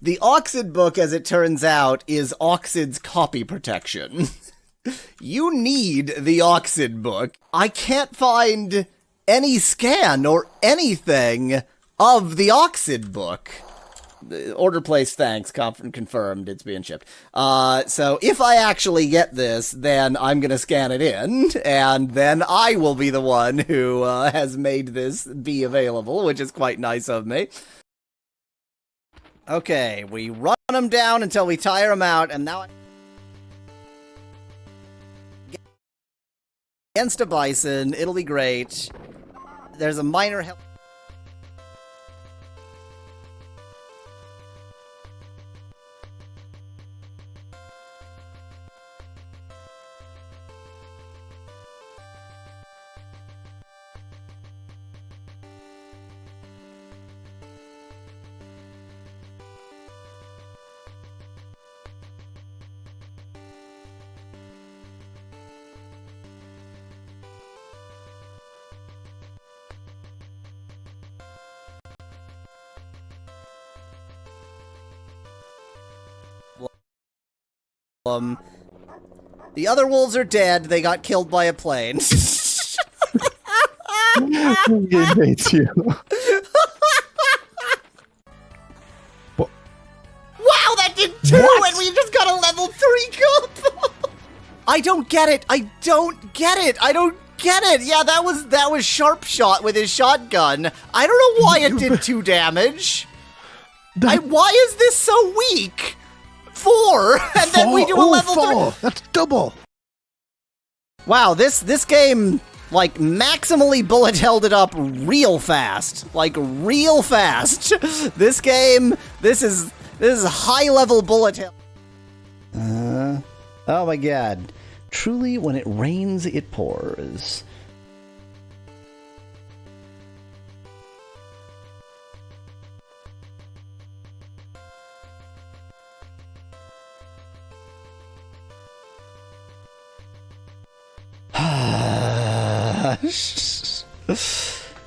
The Oxid book, as it turns out, is Oxid's copy protection. You need the Oxid book. I can't find any scan or anything of the Oxid book. Order placed, thanks. Confirmed, it's being shipped. So if I actually get this, then I'm gonna scan it in, and then I will be the one who has made this be available, which is quite nice of me. Okay, we run them down until we tire them out, and now against a bison, it'll be great. There's a minor help. The other wolves are dead. They got killed by a plane. It hates you. Wow, that did 2, and we just got a level 3 cup. I don't get it. I don't get it. Yeah, that was Sharp Shot with his shotgun. I don't know why it did 2 damage. Why is this so weak? 4, and then we do a level 4. 3. That's double. Wow, this game, like, maximally bullet held it up real fast. Like, real fast. This game, this is high-level bullet hell. Oh my god. Truly, when it rains, it pours.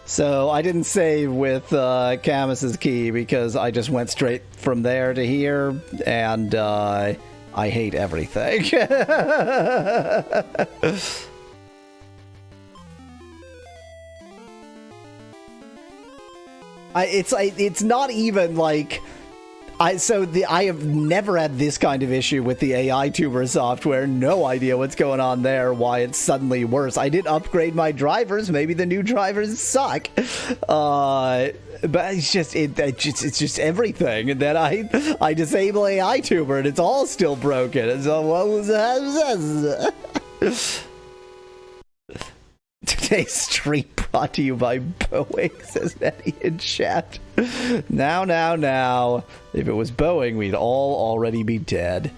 So I didn't save with Camus's key because I just went straight from there to here, and I hate everything. It's not even like I have never had this kind of issue with the AI tuber software. No idea what's going on there, why it's suddenly worse. I did upgrade my drivers. Maybe the new drivers suck. But it's just everything. And then I disable AI tuber and it's all still broken. And so what was that? Today's stream brought to you by Boeing, says Eddie in chat. Now. If it was Boeing, we'd all already be dead.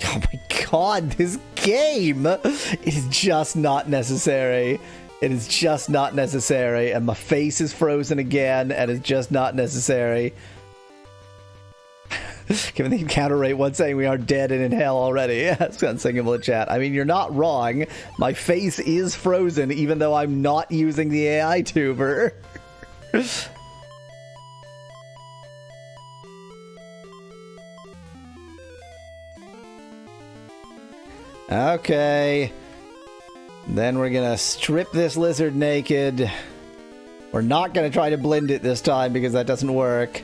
Oh my god, this game! It is just not necessary. It is just not necessary, and my face is frozen again, and it's just not necessary. Given the encounter rate, one saying we are dead and in hell already. That's unsingable in chat. I mean, you're not wrong. My face is frozen, even though I'm not using the AI tuber. Okay. Then we're gonna strip this lizard naked. We're not gonna try to blend it this time because that doesn't work.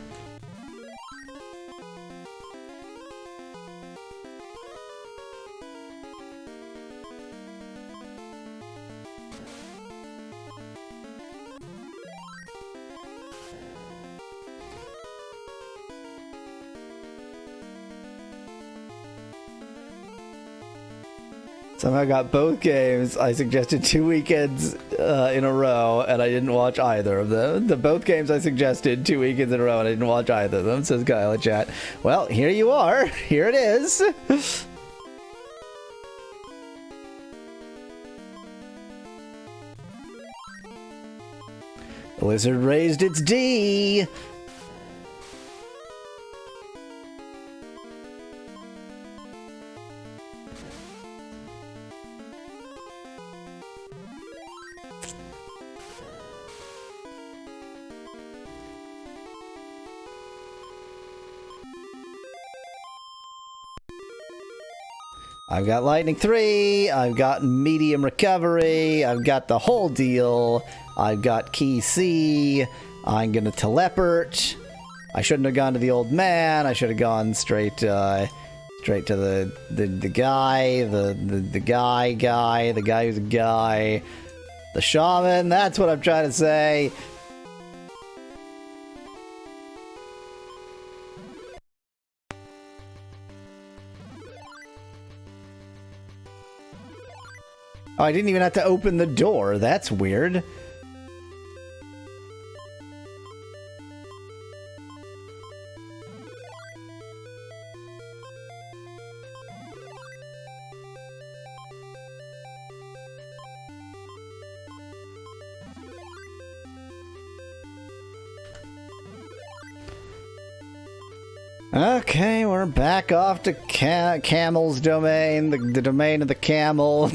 Somehow got both games. I suggested 2 weekends in a row, and I didn't watch either of them. Both games I suggested 2 weekends in a row, and I didn't watch either of them, says Kyle in chat. Well, here you are. Here it is. The lizard raised its D. I've got Lightning 3, I've got Medium Recovery, I've got the whole deal, I've got Key C, I'm gonna teleport. I shouldn't have gone to the old man, I should have gone straight to the guy, the guy who's a guy, the shaman, that's what I'm trying to say. Oh, I didn't even have to open the door. That's weird. Okay, we're back off to Camel's domain, the domain of the camel.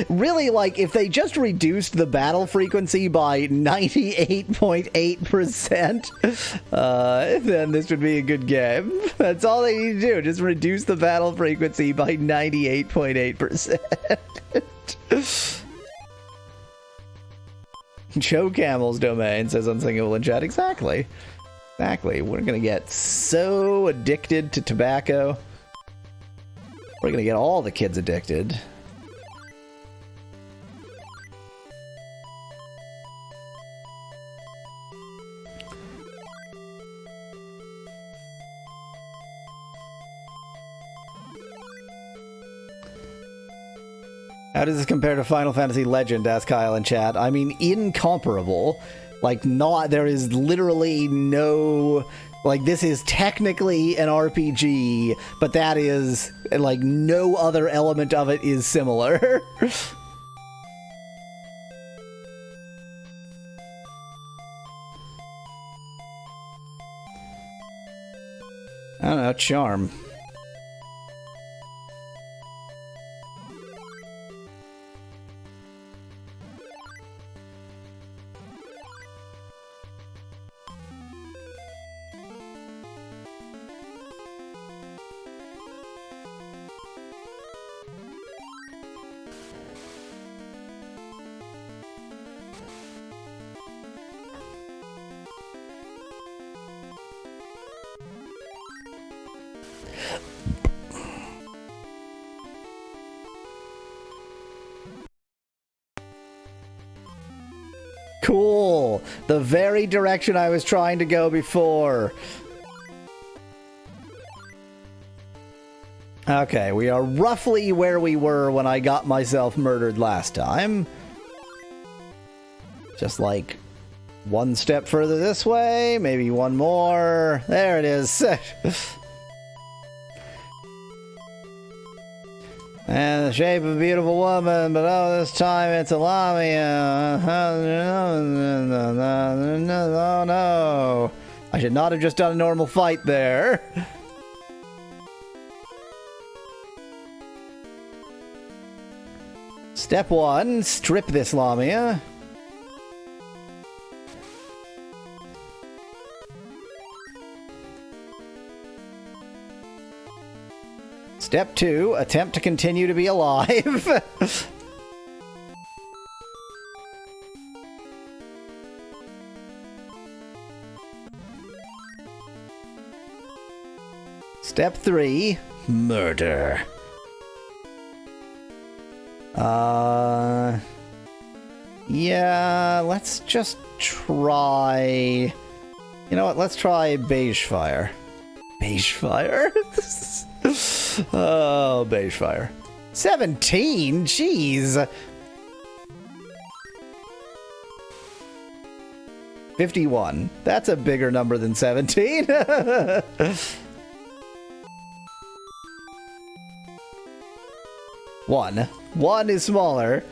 Really, like, if they just reduced the battle frequency by 98.8%, then this would be a good game. That's all they need to do, just reduce the battle frequency by 98.8%. Show Camel's domain, says Unsingable in chat. Exactly. Exactly. We're gonna get so addicted to tobacco. We're gonna get all the kids addicted. How does this compare to Final Fantasy Legend? Asked Kyle in chat. I mean, incomparable. Like, not, there is literally no, like, this is technically an RPG, but that is, like, no other element of it is similar. I don't know, charm. Cool. The very direction I was trying to go before. Okay, we are roughly where we were when I got myself murdered last time. Just like one step further this way, maybe one more. There it is. And the shape of a beautiful woman, but oh, this time it's a Lamia. Oh no. I should not have just done a normal fight there. Step 1, strip this Lamia. Step 2, attempt to continue to be alive. Step 3, murder. Yeah, let's just try... You know what, let's try beige fire. Beige fire? Oh, beige fire. 17? Jeez! 51. That's a bigger number than 17. One is smaller.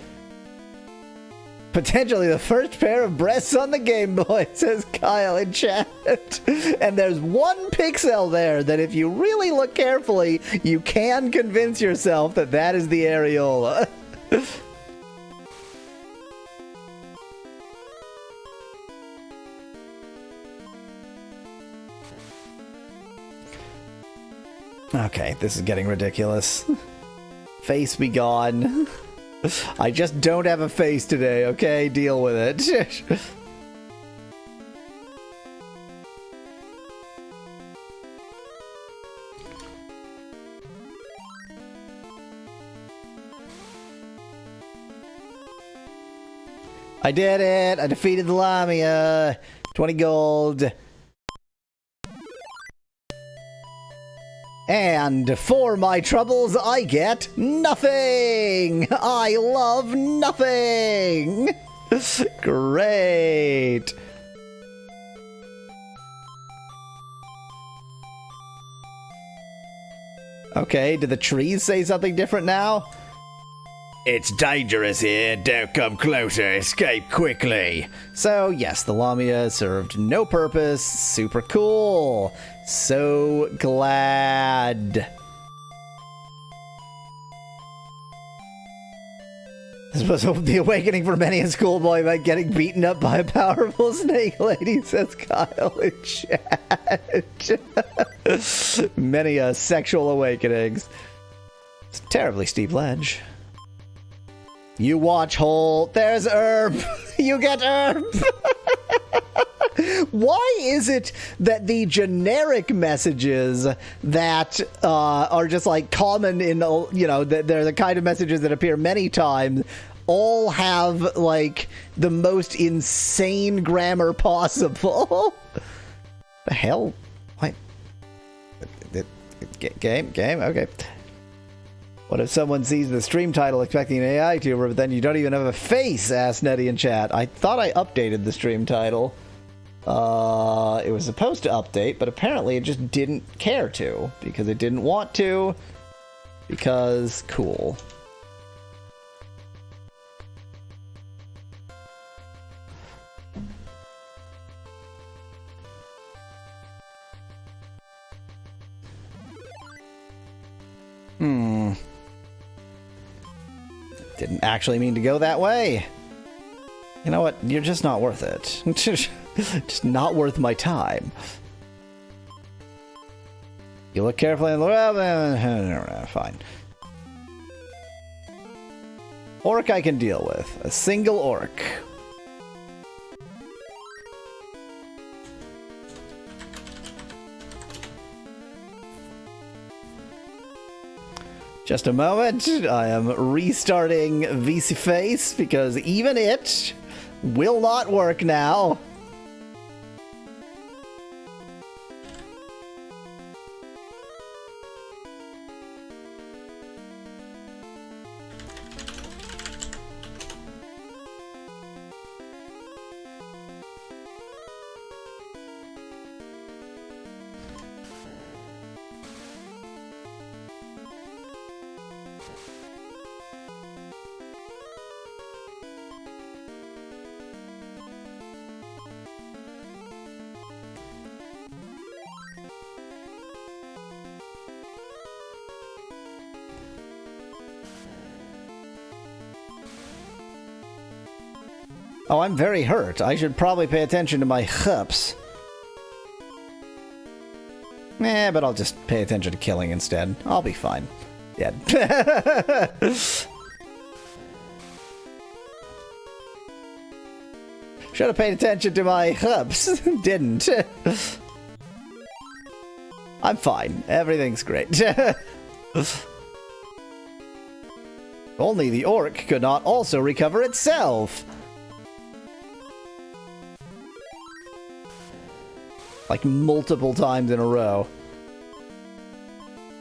Potentially the first pair of breasts on the Game Boy, says Kyle in chat. And there's one pixel there that if you really look carefully, you can convince yourself that that is the areola. Okay, this is getting ridiculous. Face be gone. I just don't have a face today, okay? Deal with it. I did it! I defeated the Lamia! 20 gold. And for my troubles, I get nothing! I love nothing! Great! Okay, did the trees say something different now? It's dangerous here, don't come closer, escape quickly. So yes, the Lamia served no purpose, super cool. So glad. This was the awakening for many a schoolboy by getting beaten up by a powerful snake lady, says Kyle in chat. Many sexual awakenings. It's a terribly steep ledge. You watch hole. There's herb. You get herb. Why is it that the generic messages that are just like common in, you know, they're the kind of messages that appear many times, all have like the most insane grammar possible? The hell? What? Game? Okay. What if someone sees the stream title expecting an AI tuber, but then you don't even have a face? Asked Nettie in chat. I thought I updated the stream title. It was supposed to update, but apparently it just didn't care to, because it didn't want to, because cool. Didn't actually mean to go that way. You know what? You're just not worth it. Just not worth my time. You look carefully and look. Fine. Orc I can deal with. A single orc. Just a moment. I am restarting VC Face because even it will not work now. Oh, I'm very hurt. I should probably pay attention to my hups. But I'll just pay attention to killing instead. I'll be fine. Dead. Should have paid attention to my hups. Didn't. I'm fine. Everything's great. Only the orc could not also recover itself. Like multiple times in a row.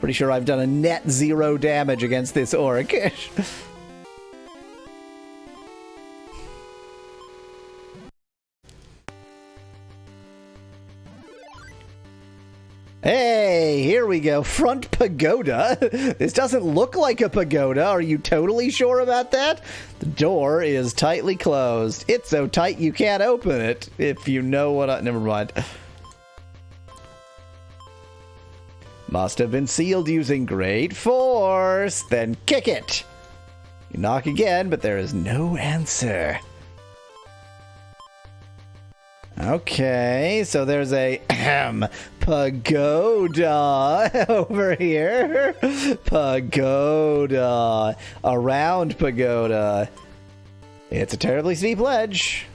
Pretty sure I've done a net 0 damage against this orc. Hey, here we go. Front pagoda. This doesn't look like a pagoda. Are you totally sure about that? The door is tightly closed. It's so tight you can't open it. If you know what I... Never mind. Must have been sealed using great force. Then kick it. You knock again, but there is no answer. Okay, so there's a pagoda over here. Pagoda. A round pagoda. It's a terribly steep ledge.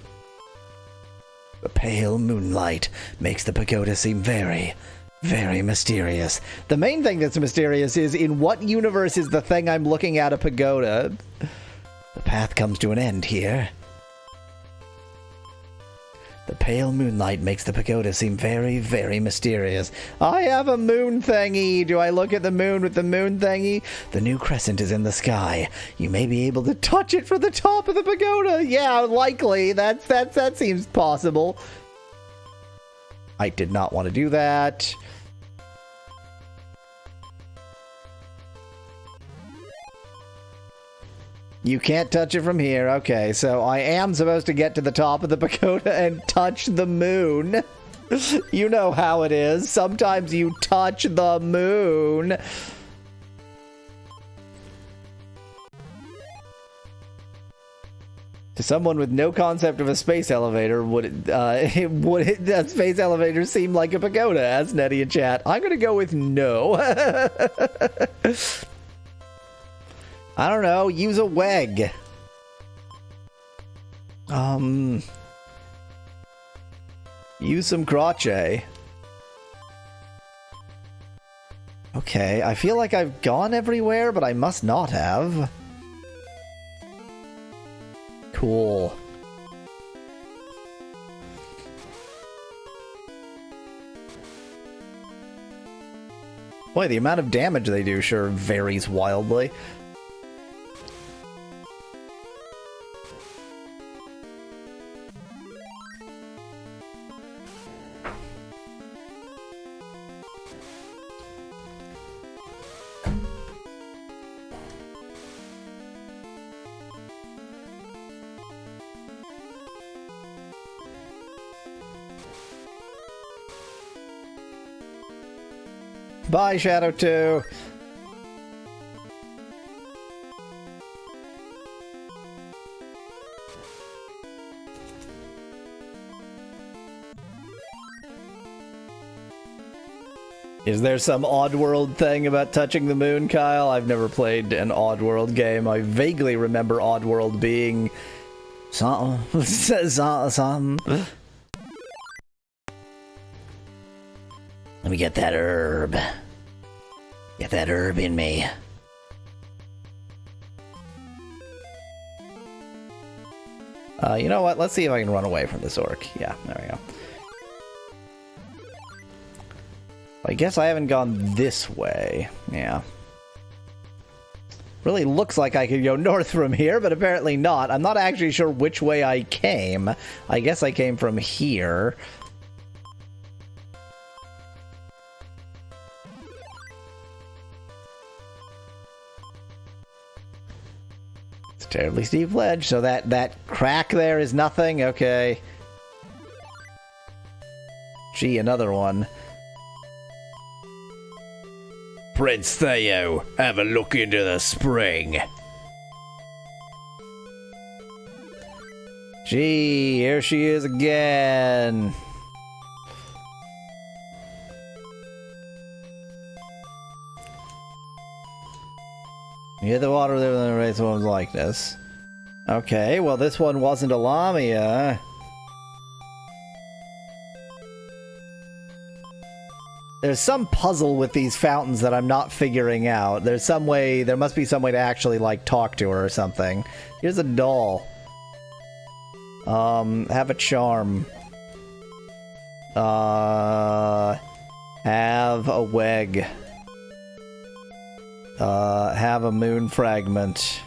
The pale moonlight makes the pagoda seem very, very mysterious. The main thing that's mysterious is, in what universe is the thing I'm looking at a pagoda? The path comes to an end here. The pale moonlight makes the pagoda seem very, very mysterious. I have a moon thingy. Do I look at the moon with the moon thingy? The new crescent is in the sky. You may be able to touch it from the top of the pagoda. Yeah, likely. That seems possible. I did not want to do that. You can't touch it from here. Okay, so I am supposed to get to the top of the pagoda and touch the moon. You know how it is. Sometimes you touch the moon. To someone with no concept of a space elevator, would a space elevator seem like a pagoda? Asked Nettie in chat. I'm going to go with no. I don't know, use a weg. Use some crotche. Okay, I feel like I've gone everywhere, but I must not have. Cool. Boy, the amount of damage they do sure varies wildly. Bye, Shadow 2. Is there some Oddworld thing about touching the moon, Kyle? I've never played an Oddworld game. I vaguely remember Oddworld being something. Something. Let me get that herb. Get that herb in me. You know what? Let's see if I can run away from this orc. Yeah, there we go. I guess I haven't gone this way. Yeah. Really looks like I could go north from here, but apparently not. I'm not actually sure which way I came. I guess I came from here. It's a terribly steep ledge, so that crack there is nothing? Okay. Gee, another one. Prince Theo, have a look into the spring. Gee, here she is again. You hit the water there and erase one's likeness. Okay, well this one wasn't a Lamia. There's some puzzle with these fountains that I'm not figuring out. There's some way, there must be some way to actually, like, talk to her or something. Here's a doll. Have a charm. Have a weg. Have a moon fragment.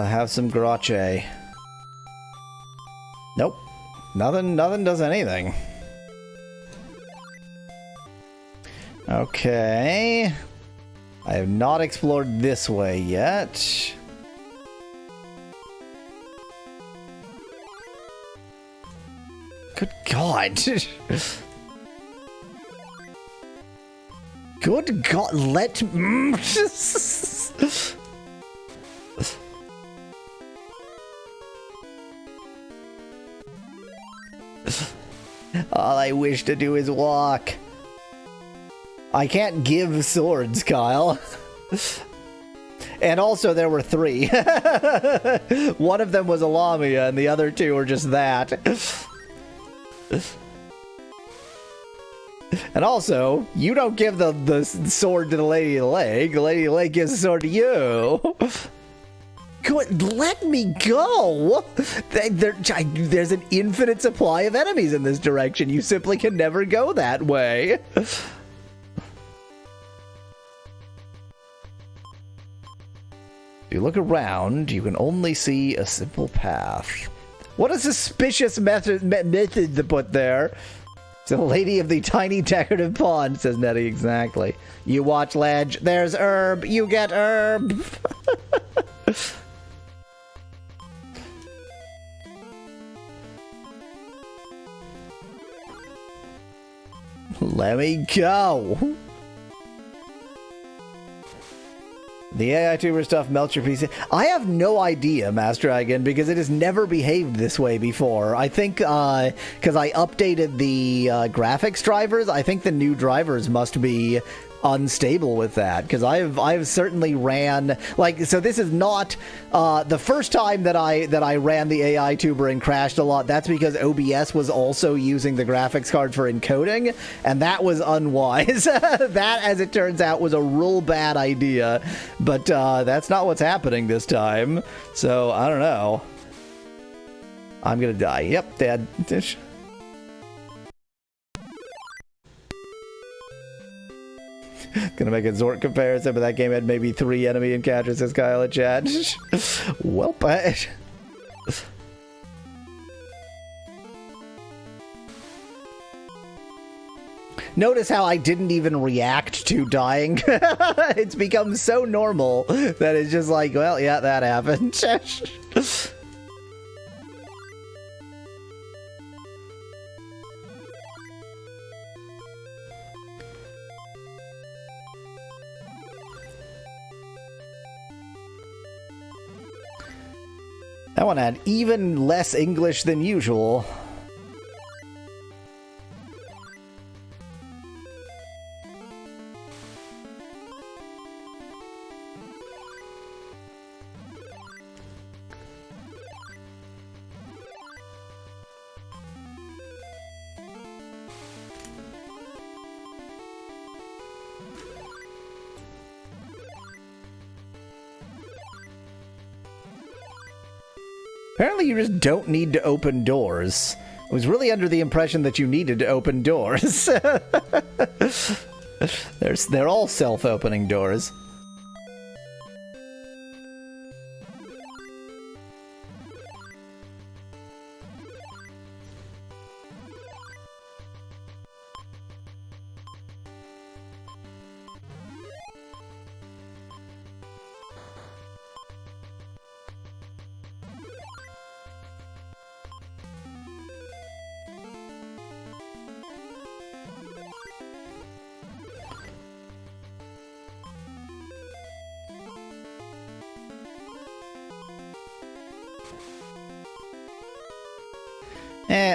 Have have some grache. Nope. Nothing does anything. Okay. I have not explored this way yet. Good God. Good God, let me... All I wish to do is walk. I can't give swords, Kyle. And also there were 3. One of them was a Lamia and the other 2 were just that. And also, you don't give the sword to the Lady of the Lake. The Lady of the Lake gives the sword to you. Good, let me go! There's an infinite supply of enemies in this direction. You simply can never go that way. If you look around, you can only see a simple path. What a suspicious method to put there. It's the lady of the tiny decorative pond, says Nettie, exactly. You watch, Ledge. There's herb. You get herb. Let me go. The AI tuber stuff melts your PC. I have no idea, Master Dragon, because it has never behaved this way before. I think because I updated the graphics drivers, I think the new drivers must be unstable with that, because I've certainly ran, like, so this is not the first time that I ran the AI tuber and crashed a lot. That's because OBS was also using the graphics card for encoding, and that was unwise. That, as it turns out, was a real bad idea, but that's not what's happening this time, so I don't know. I'm gonna die. Yep, dead. Gonna make a Zort comparison, but that game had maybe 3 enemy encounters, says Kyle in chat. Welp. Notice how I didn't even react to dying. It's become so normal that it's just like, well, yeah, that happened. That one had even less English than usual. Apparently you just don't need to open doors. I was really under the impression that you needed to open doors. They're all self-opening doors.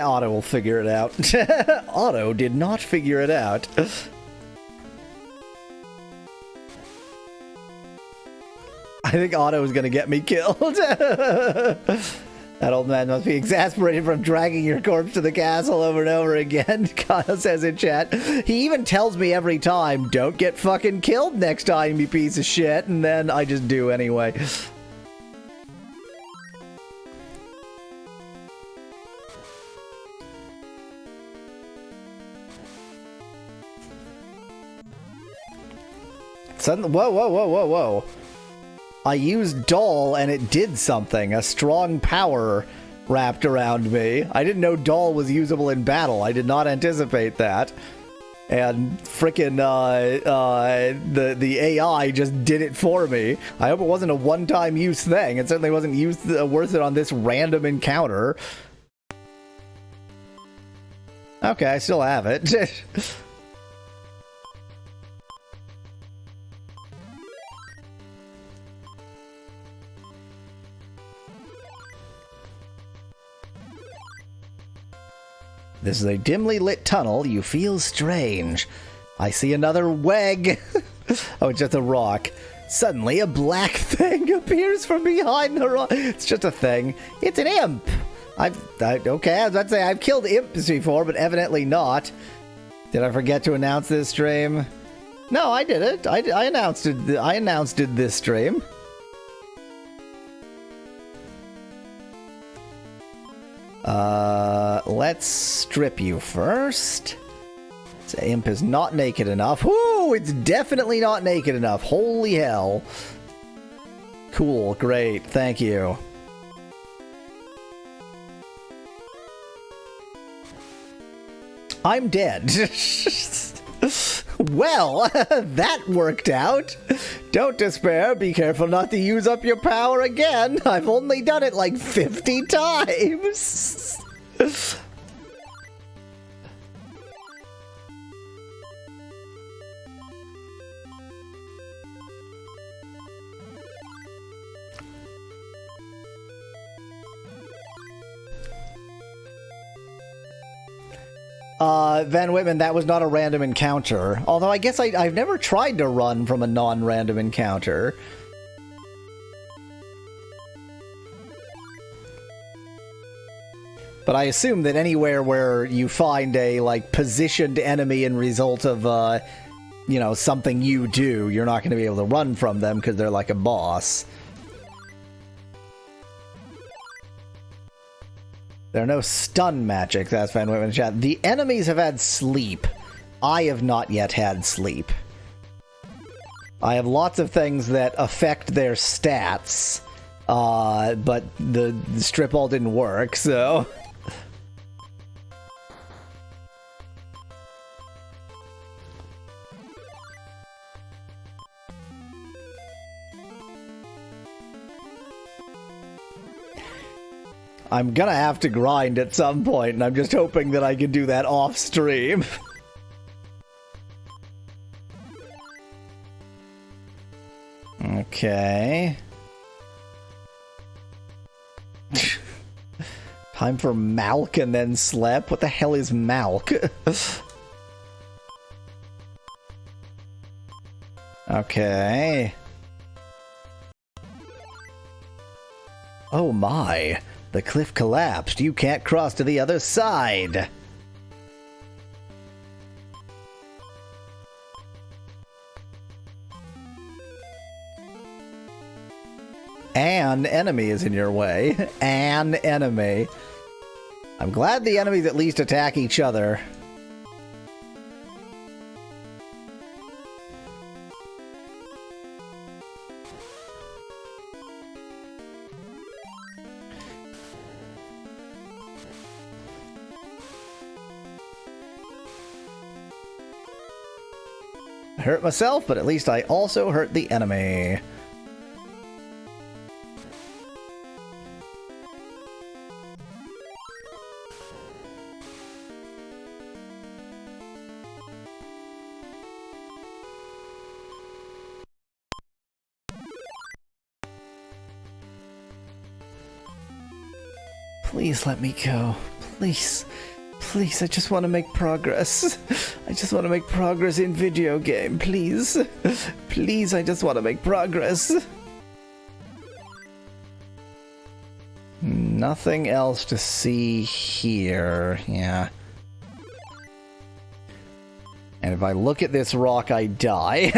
Otto will figure it out. Otto did not figure it out. I think Otto is going to get me killed. That old man must be exasperated from dragging your corpse to the castle over and over again, Kyle says in chat. He even tells me every time, don't get fucking killed next time, you piece of shit, and then I just do anyway. Suddenly, whoa. I used Doll and it did something. A strong power wrapped around me. I didn't know Doll was usable in battle. I did not anticipate that. And frickin' the AI just did it for me. I hope it wasn't a one-time use thing. It certainly wasn't worth it on this random encounter. Okay, I still have it. This is a dimly lit tunnel. You feel strange. I see another weg. Oh, it's just a rock. Suddenly, a black thing appears from behind the rock. It's just a thing. It's an imp. Okay, I was about to say, I've killed imps before, but evidently not. Did I forget to announce this stream? No, I did it. I announced it. I announced it this stream. Let's strip you first. This imp is not naked enough. Whoo! It's definitely not naked enough. Holy hell. Cool, great, thank you. I'm dead. Well, that worked out. Don't despair. Be careful not to use up your power again. I've only done it like 50 times. Van Whitman, that was not a random encounter. Although I guess I've never tried to run from a non-random encounter. But I assume that anywhere where you find a, like, positioned enemy in result of, you know, something you do, you're not going to be able to run from them because they're like a boss. There are no stun magic, that's Van Whitman chat. The enemies have had sleep. I have not yet had sleep. I have lots of things that affect their stats, but the strip all didn't work, so... I'm gonna have to grind at some point, and I'm just hoping that I can do that off stream. Okay. Time for Malk and then Slep? What the hell is Malk? Okay. Oh my. The cliff collapsed. You can't cross to the other side. An enemy is in your way. An enemy. I'm glad the enemies at least attack each other. I hurt myself, but at least I also hurt the enemy. Please let me go. Please. Please, I just want to make progress. I just want to make progress in video game, please. Please, I just want to make progress. Nothing else to see here. Yeah. And if I look at this rock, I die.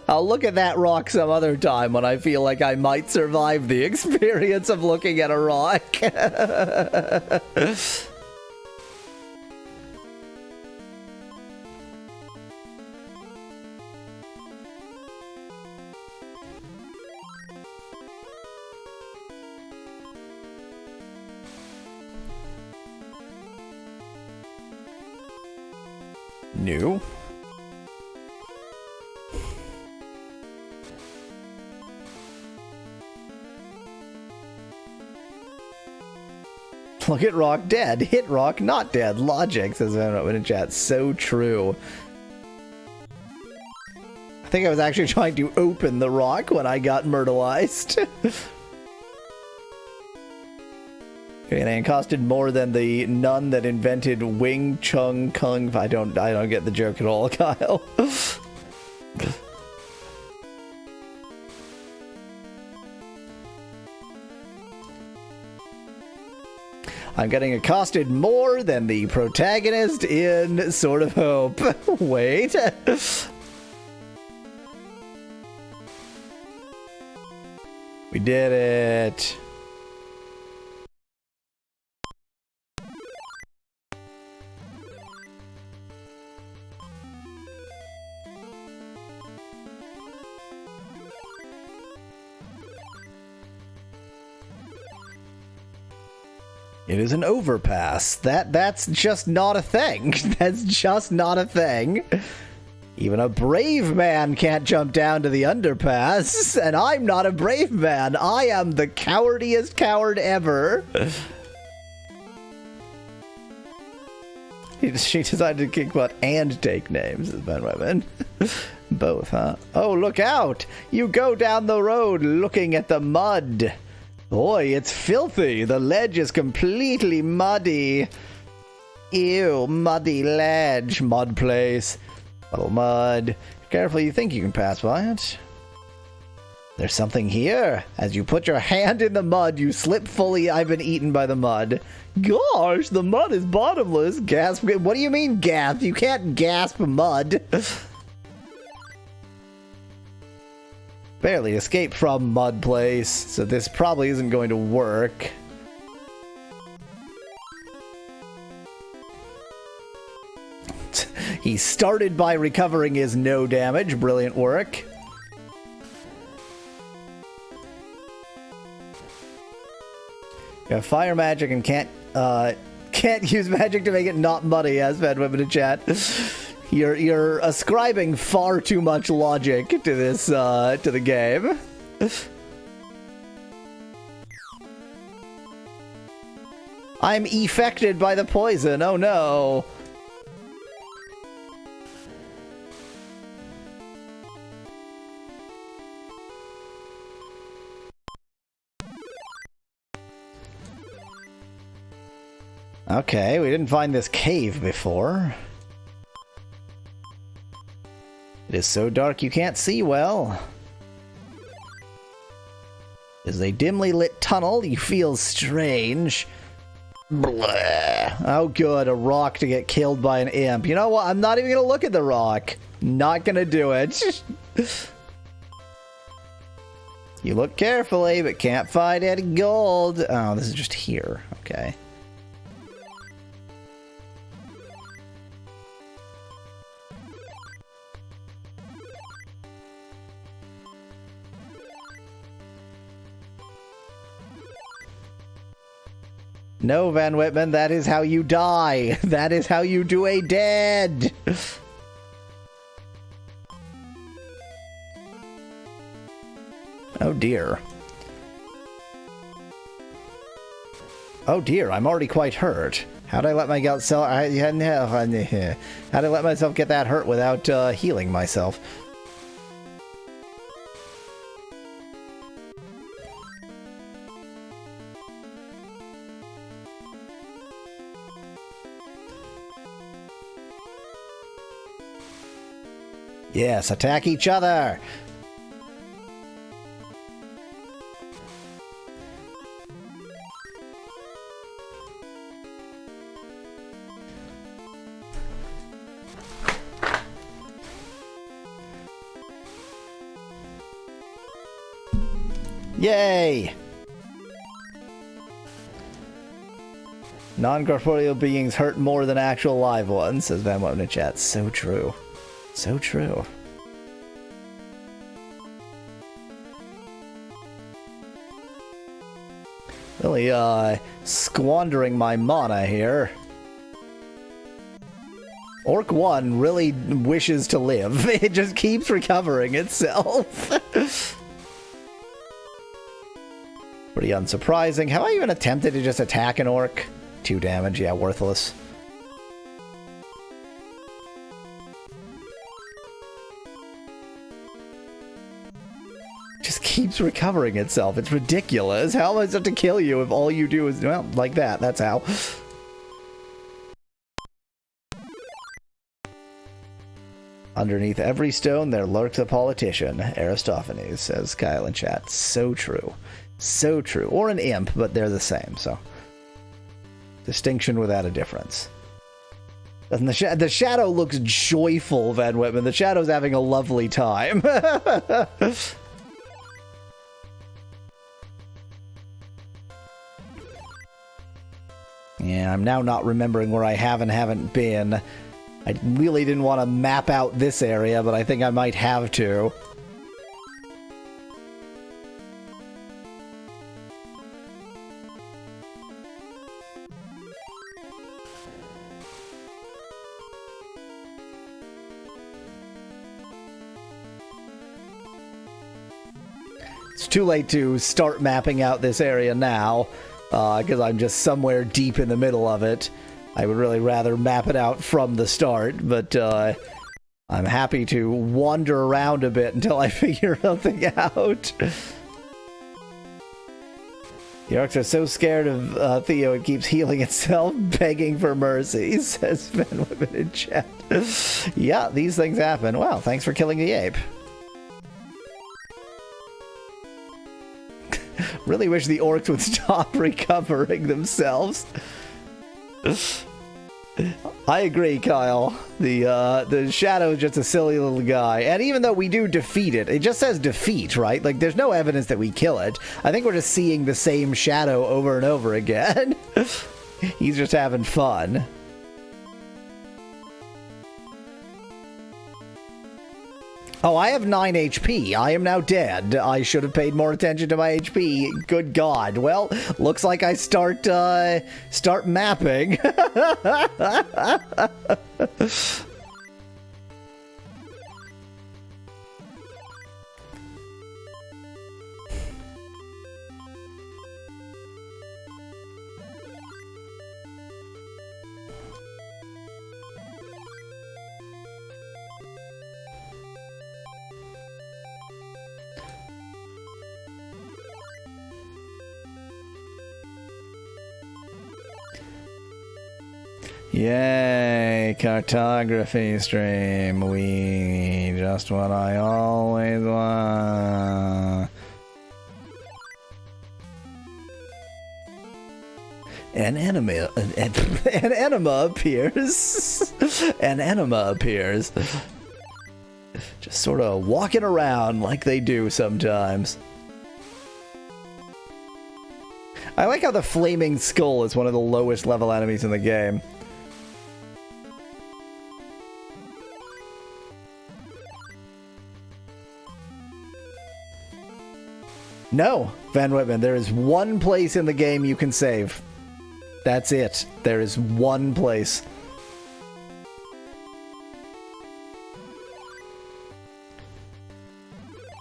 I'll look at that rock some other time when I feel like I might survive the experience of looking at a rock. new. Look at rock dead. Hit rock not dead. Logic, says Van in chat. So true. I think I was actually trying to open the rock when I got myrtleized. And costed more than the nun that invented Wing Chun Kung. I don't get the joke at all, Kyle. I'm getting accosted more than the protagonist in Sword of Hope. Wait. We did it. It is an overpass. That's just not a thing. That's just not a thing. Even a brave man can't jump down to the underpass, and I'm not a brave man. I am the cowardiest coward ever. She decided to kick butt and take names, as Ben Weapon. Both, huh? Oh, look out! You go down the road looking at the mud. Boy, it's filthy. The ledge is completely muddy. Ew, muddy ledge. Mud place. Puddle mud. Careful, you think you can pass by it. There's something here. As you put your hand in the mud, you slip fully. I've been eaten by the mud. Gosh, the mud is bottomless. Gasp. What do you mean gasp? You can't gasp mud. Barely escaped from mud place, so this probably isn't going to work. He started by recovering his no damage. Brilliant work. You have fire magic and can't use magic to make it not muddy, as Bad Women in chat. You're ascribing far too much logic to this to the game. I'm affected by the poison. Oh no. Okay, we didn't find this cave before. It is so dark you can't see well. As a dimly lit tunnel, you feel strange. Blah. Oh good, a rock to get killed by an imp. You know what? I'm not even gonna look at the rock. Not gonna do it. You look carefully, but can't find any gold. Oh, this is just here. Okay. No, Van Whitman, that is how you die. That is how you do a dead. Oh dear. Oh dear, I'm already quite hurt. How'd I let myself? How'd I let myself get that hurt without healing myself? Yes, attack each other! Yay! Non-corporeal beings hurt more than actual live ones, says Van Woten in chat. So true. So true. Really, squandering my mana here. Orc 1 really wishes to live. It just keeps recovering itself. Pretty unsurprising. Have I even attempted to just attack an orc? 2 damage, yeah, worthless. Just keeps recovering itself. It's ridiculous. How am I supposed to kill you if all you do is, well, like that. That's how. Underneath every stone there lurks a politician. Aristophanes, says Kyle in chat. So true. So true. Or an imp, but they're the same, so. Distinction without a difference. And the shadow looks joyful, Van Whitman. The shadow's having a lovely time. Yeah, I'm now not remembering where I have and haven't been. I really didn't want to map out this area, but I think I might have to. It's too late to start mapping out this area now, because I'm just somewhere deep in the middle of it. I would really rather map it out from the start, but I'm happy to wander around a bit until I figure something out. The orcs are so scared of Theo it keeps healing itself, begging for mercy, says Van Whitman in chat. Yeah, these things happen. Well, thanks for killing the ape. Really wish the orcs would stop recovering themselves. I agree, Kyle. The shadow is just a silly little guy. And even though we do defeat it, it just says defeat, right? Like, there's no evidence that we kill it. I think we're just seeing the same shadow over and over again. He's just having fun. Oh, I have 9 HP. I am now dead. I should have paid more attention to my HP. Good God. Well, looks like I start mapping. Yay, cartography stream. We just what I always want. An enema appears. An enema appears. Just sort of walking around like they do sometimes. I like how the flaming skull is one of the lowest level enemies in the game. No, Van Whitman, there is one place in the game you can save. That's it. There is one place.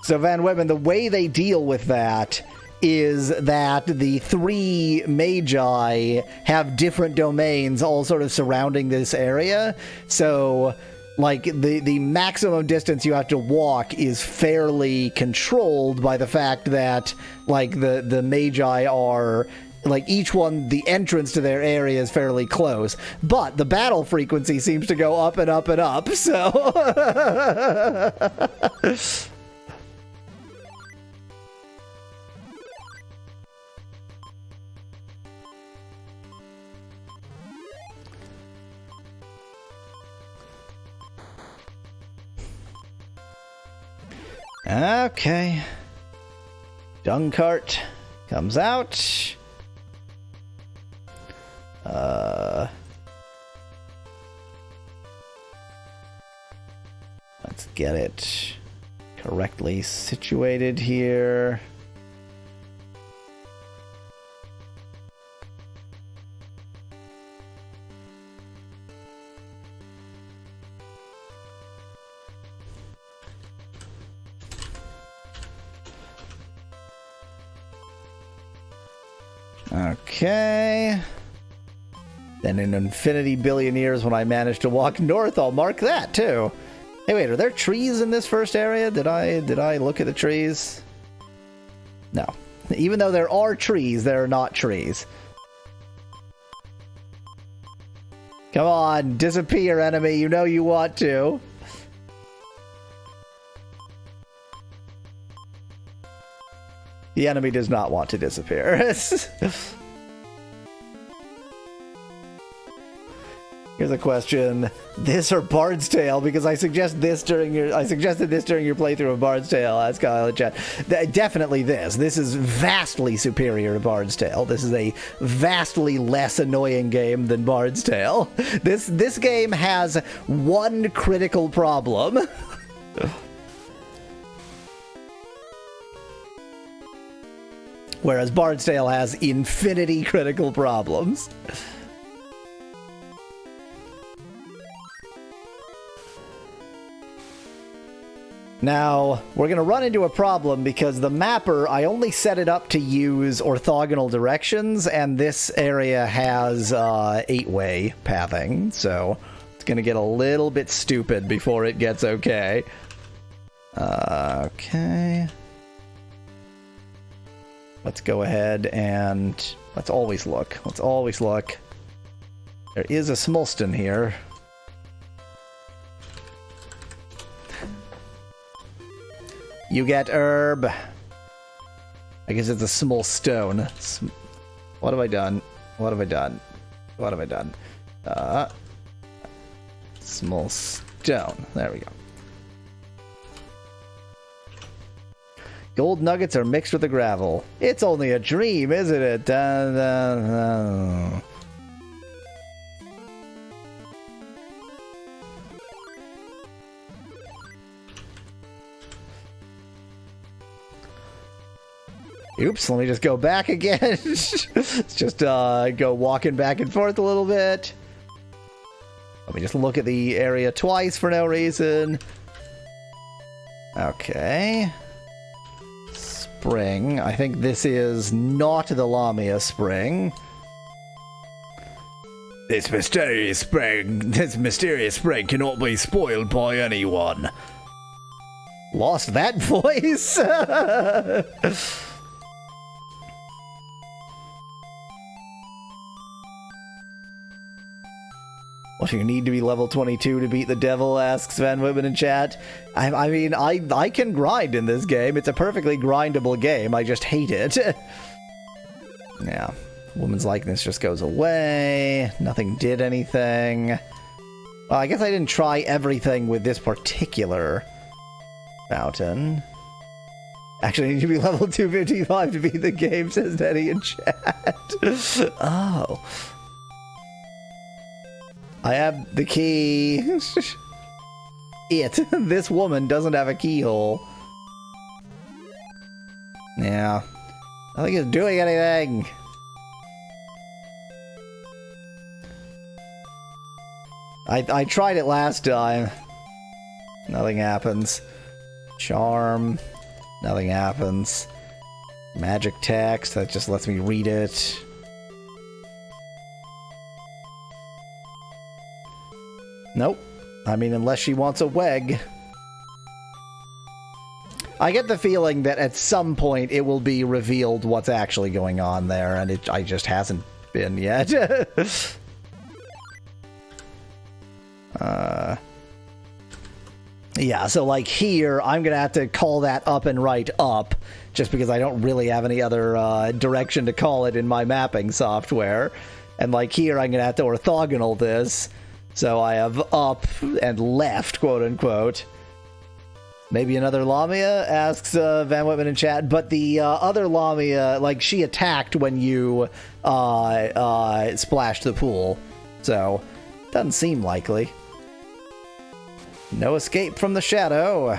So, Van Whitman, the way they deal with that is that the 3 magi have different domains all sort of surrounding this area. So, like, the maximum distance you have to walk is fairly controlled by the fact that, like, the magi are, like, each one, the entrance to their area is fairly close. But the battle frequency seems to go up and up and up, so... Okay. Dung cart comes out. Let's get it correctly situated here. Okay. Then in infinity billion years, when I manage to walk north, I'll mark that too. Hey, wait, are there trees in this first area? Did I look at the trees? No. Even though there are trees, there are not trees. Come on, disappear, enemy. You know you want to. The enemy does not want to disappear. Here's a question: this or Bard's Tale? Because I suggested this during your playthrough of Bard's Tale. Ask Kyle in chat. Definitely this. This is vastly superior to Bard's Tale. This is a vastly less annoying game than Bard's Tale. This game has one critical problem. Whereas Bard's Tale has infinity critical problems. Now, we're going to run into a problem because the mapper, I only set it up to use orthogonal directions, and this area has 8-way pathing, so it's going to get a little bit stupid before it gets okay. Okay. Let's go ahead and let's always look. Let's always look. There is a Smolston here. You get herb. I guess it's a small stone. What have I done? What have I done? What have I done? Small stone. There we go. Gold nuggets are mixed with the gravel. It's only a dream, isn't it? Dun, dun, dun. Oops, let me just go back again. Let's just go walking back and forth a little bit. Let me just look at the area twice for no reason. Okay. Spring. I think this is not the Lamia spring. This mysterious spring cannot be spoiled by anyone. Lost that voice? What do you need to be level 22 to beat the devil? Asks Van Whitman in chat. I mean, I can grind in this game. It's a perfectly grindable game. I just hate it. Yeah. Woman's likeness just goes away. Nothing did anything. Well, I guess I didn't try everything with this particular fountain. Actually, I need to be level 255 to beat the game, says Daddy in chat. Oh. I have the key. This woman doesn't have a keyhole. Yeah. Nothing is doing anything. I tried it last time. Nothing happens. Charm. Nothing happens. Magic text. That just lets me read it. Nope. I mean, unless she wants a weg. I get the feeling that at some point it will be revealed what's actually going on there, and it just hasn't been yet. Yeah, so like here, I'm going to have to call that up and right up, just because I don't really have any other direction to call it in my mapping software. And like here, I'm going to have to orthogonal this. So I have up and left, quote unquote. Maybe another Lamia, asks Van Whitman in chat. But the other Lamia, like, she attacked when you splashed the pool. So, doesn't seem likely. No escape from the shadow.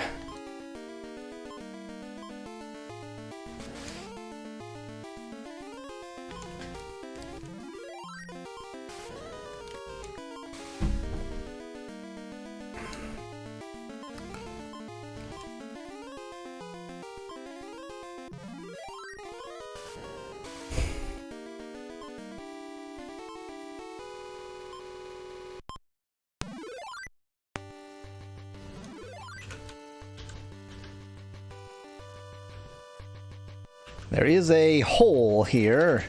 There is a hole here.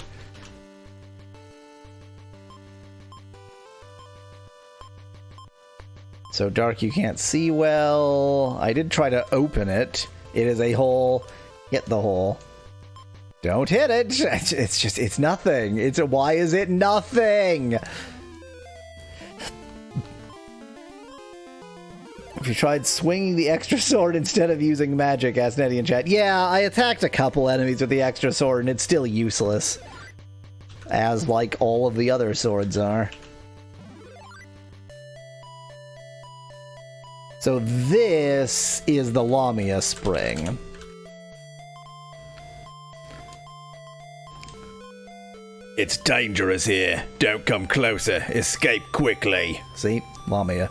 So dark you can't see well. I did try to open it. It is a hole. Hit the hole. Don't hit it. It's nothing. Why is it nothing? If you tried swinging the extra sword instead of using magic, asked Nettie in chat. Yeah, I attacked a couple enemies with the extra sword and it's still useless. As like all of the other swords are. So this is the Lamia spring. It's dangerous here. Don't come closer. Escape quickly. See? Lamia.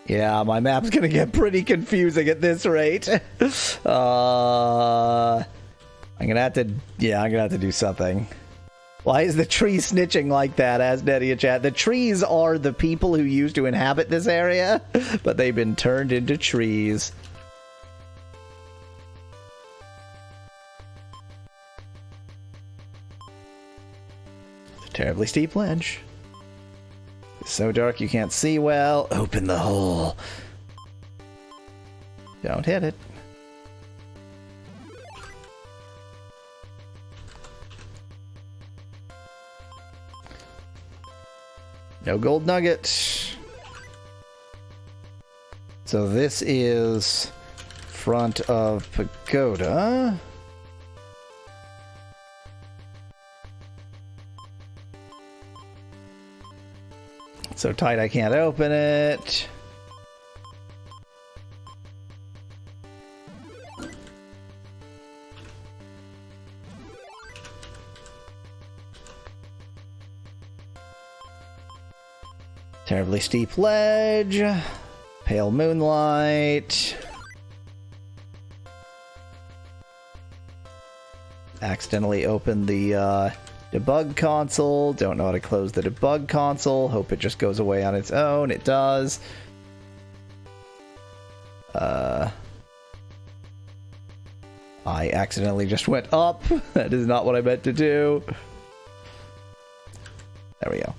Yeah, my map's gonna get pretty confusing at this rate. I'm gonna have to do something. Why is the tree snitching like that? Asked Nettie in chat. The trees are the people who used to inhabit this area, but they've been turned into trees. It's a terribly steep ledge. It's so dark you can't see well. Open the hole. Don't hit it. No gold nugget. So this is front of pagoda. So tight I can't open it. Terribly steep ledge. Pale moonlight. Accidentally opened the debug console. Don't know how to close the debug console. Hope it just goes away on its own. It does. I accidentally just went up. That is not what I meant to do. There we go.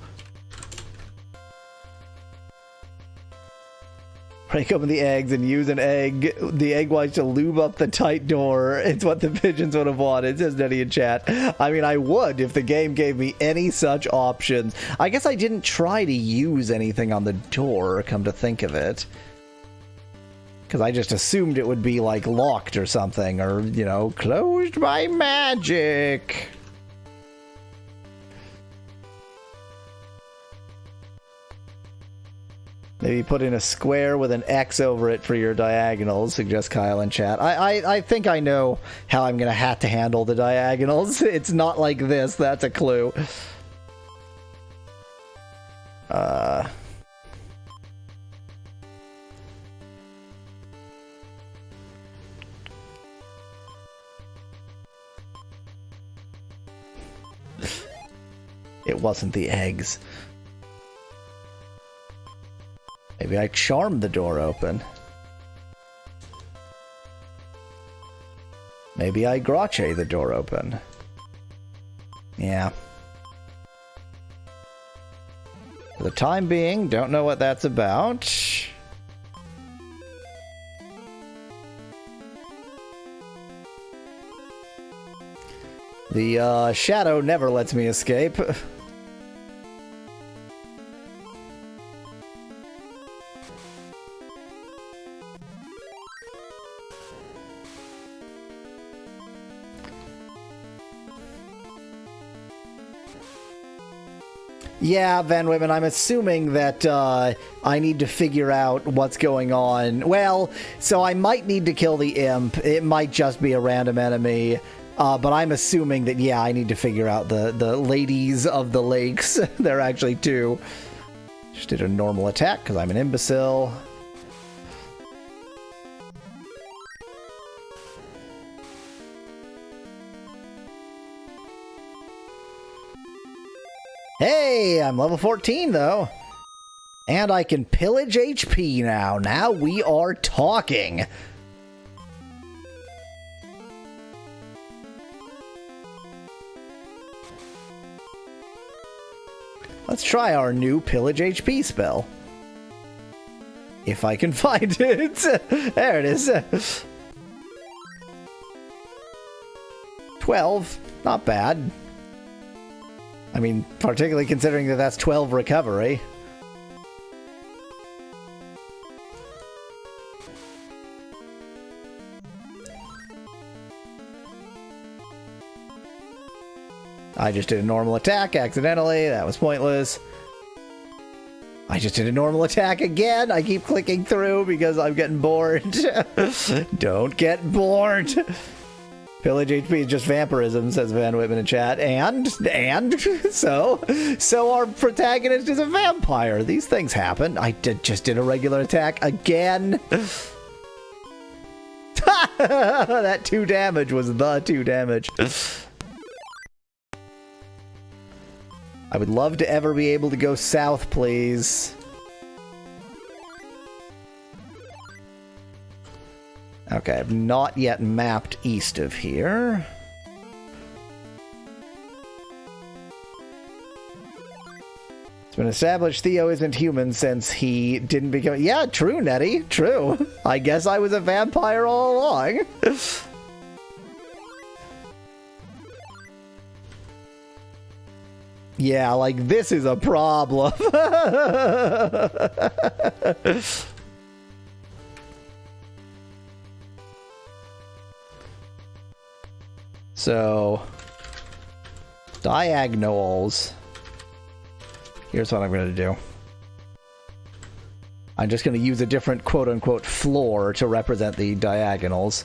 Break open the eggs and use the egg whites to lube up the tight door. It's what the pigeons would have wanted, says Nettie in chat. I mean, I would if the game gave me any such options. I guess I didn't try to use anything on the door, come to think of it. Because I just assumed it would be, like, locked or something, or, you know, closed by magic. Maybe put in a square with an X over it for your diagonals, suggests Kyle in chat. I think I know how I'm going to have to handle the diagonals. It's not like this, that's a clue. It wasn't the eggs. Maybe I charmed the door open. Maybe I grache the door open. Yeah. For the time being, don't know what that's about. The shadow never lets me escape. Yeah, Van Whitman, I'm assuming that I need to figure out what's going on. Well, so I might need to kill the imp. It might just be a random enemy. But I'm assuming that, yeah, I need to figure out the ladies of the lakes. There are actually two. Just did a normal attack because I'm an imbecile. Hey, I'm level 14, though. And I can pillage HP now. Now we are talking. Let's try our new pillage HP spell. If I can find it. There it is. 12. Not bad. I mean, particularly considering that that's 12 recovery. I just did a normal attack accidentally. That was pointless. I just did a normal attack again. I keep clicking through because I'm getting bored. Don't get bored. Pillage HP is just vampirism, says Van Whitman in chat. And so our protagonist is a vampire. These things happen. I just did a regular attack again. That 2 damage was the 2 damage. I would love to ever be able to go south, please. Okay, I've not yet mapped east of here. It's been established Theo isn't human since he didn't become... Yeah, true, Nettie, true. I guess I was a vampire all along. Yeah, like, this is a problem. So, diagonals. Here's what I'm going to do. I'm just going to use a different quote-unquote floor to represent the diagonals.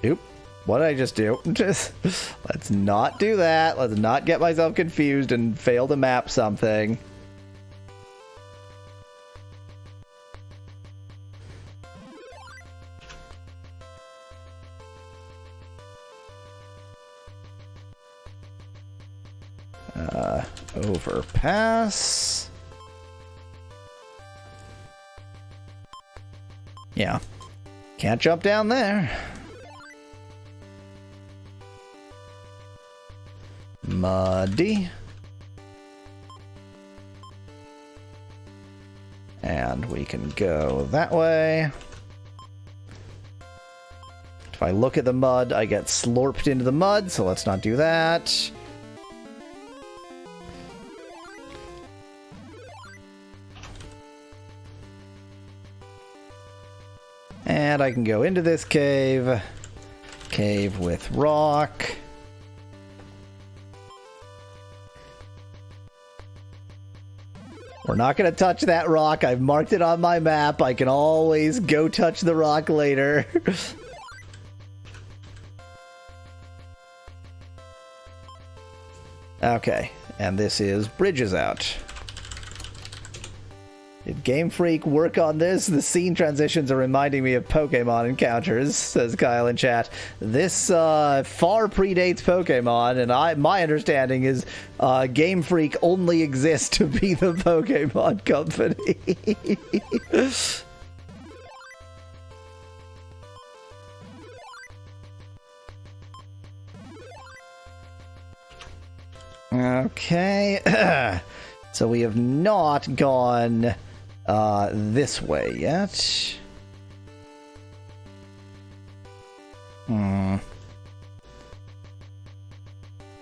Oop. What did I just do? Let's not do that. Let's not get myself confused and fail to map something. Overpass. Yeah. Can't jump down there. Muddy. And we can go that way. If I look at the mud, I get slurped into the mud, so let's not do that. And I can go into this cave. Cave with rock. We're not going to touch that rock. I've marked it on my map. I can always go touch the rock later. Okay, and this is Bridges Out. Did Game Freak work on this? The scene transitions are reminding me of Pokemon encounters, says Kyle in chat. This far predates Pokemon, and my understanding is Game Freak only exists to be the Pokemon company. Okay. So we have not gone this way yet.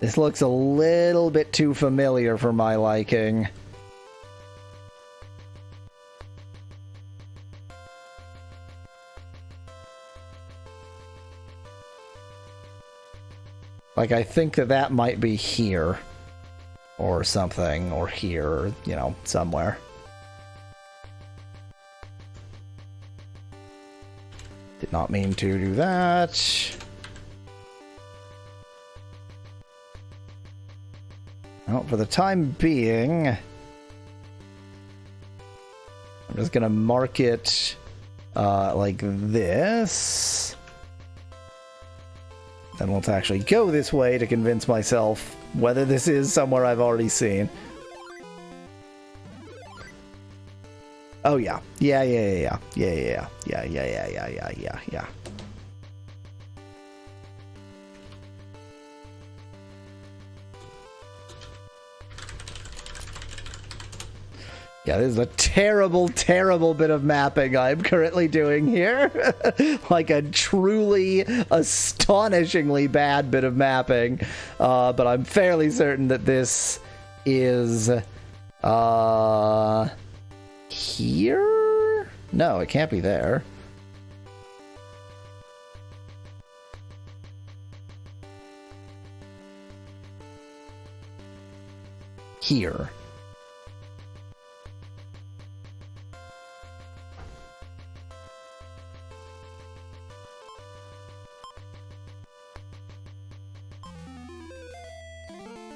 This looks a little bit too familiar for my liking. Like, I think that might be here. Or something, or here, or, you know, somewhere. Did not mean to do that. Well, for the time being, I'm just gonna mark it like this. Then let's actually go this way to convince myself whether this is somewhere I've already seen. Oh yeah. Yeah. Yeah, this is a terrible, terrible bit of mapping I'm currently doing here. Like a truly astonishingly bad bit of mapping. But I'm fairly certain that this is here? No, it can't be there. Here.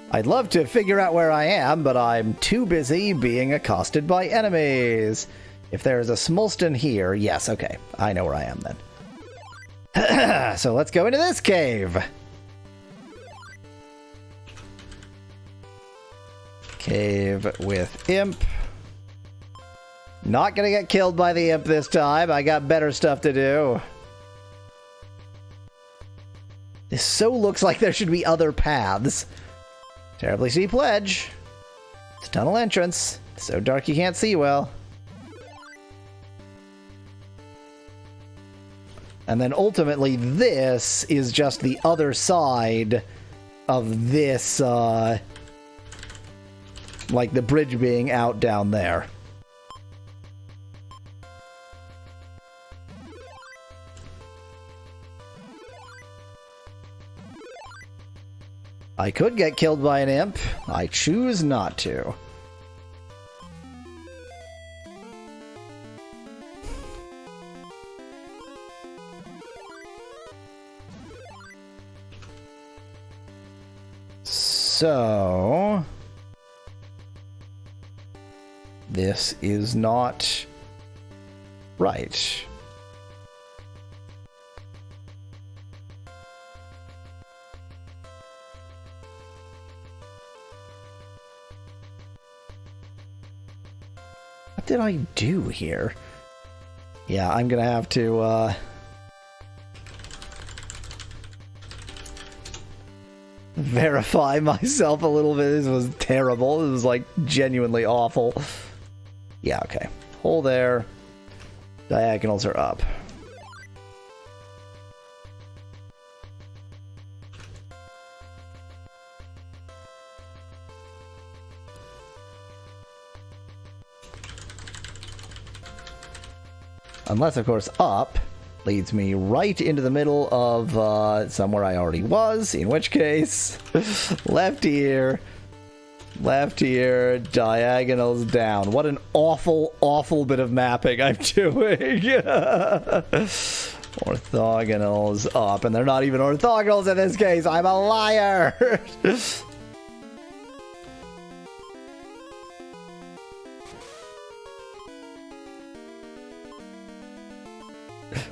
I'd love to figure out where I am, but I'm too busy being accosted by enemies. If there is a Smolston here, yes, okay. I know where I am then. So let's go into this cave. Cave with imp. Not gonna get killed by the imp this time. I got better stuff to do. This so looks like there should be other paths. Terribly steep ledge. It's a tunnel entrance. So dark you can't see well. And then ultimately this is just the other side of this, like the bridge being out down there. I could get killed by an imp. I choose not to. So... this is not right. What did I do here? Yeah, I'm gonna have to, verify myself a little bit. This was terrible. This was, like, genuinely awful. Yeah, okay. Hole there. Diagonals are up. Unless, of course, up leads me right into the middle of somewhere I already was, in which case, left here, diagonals down. What an awful, awful bit of mapping I'm doing. Orthogonals up, and they're not even orthogonals in this case. I'm a liar.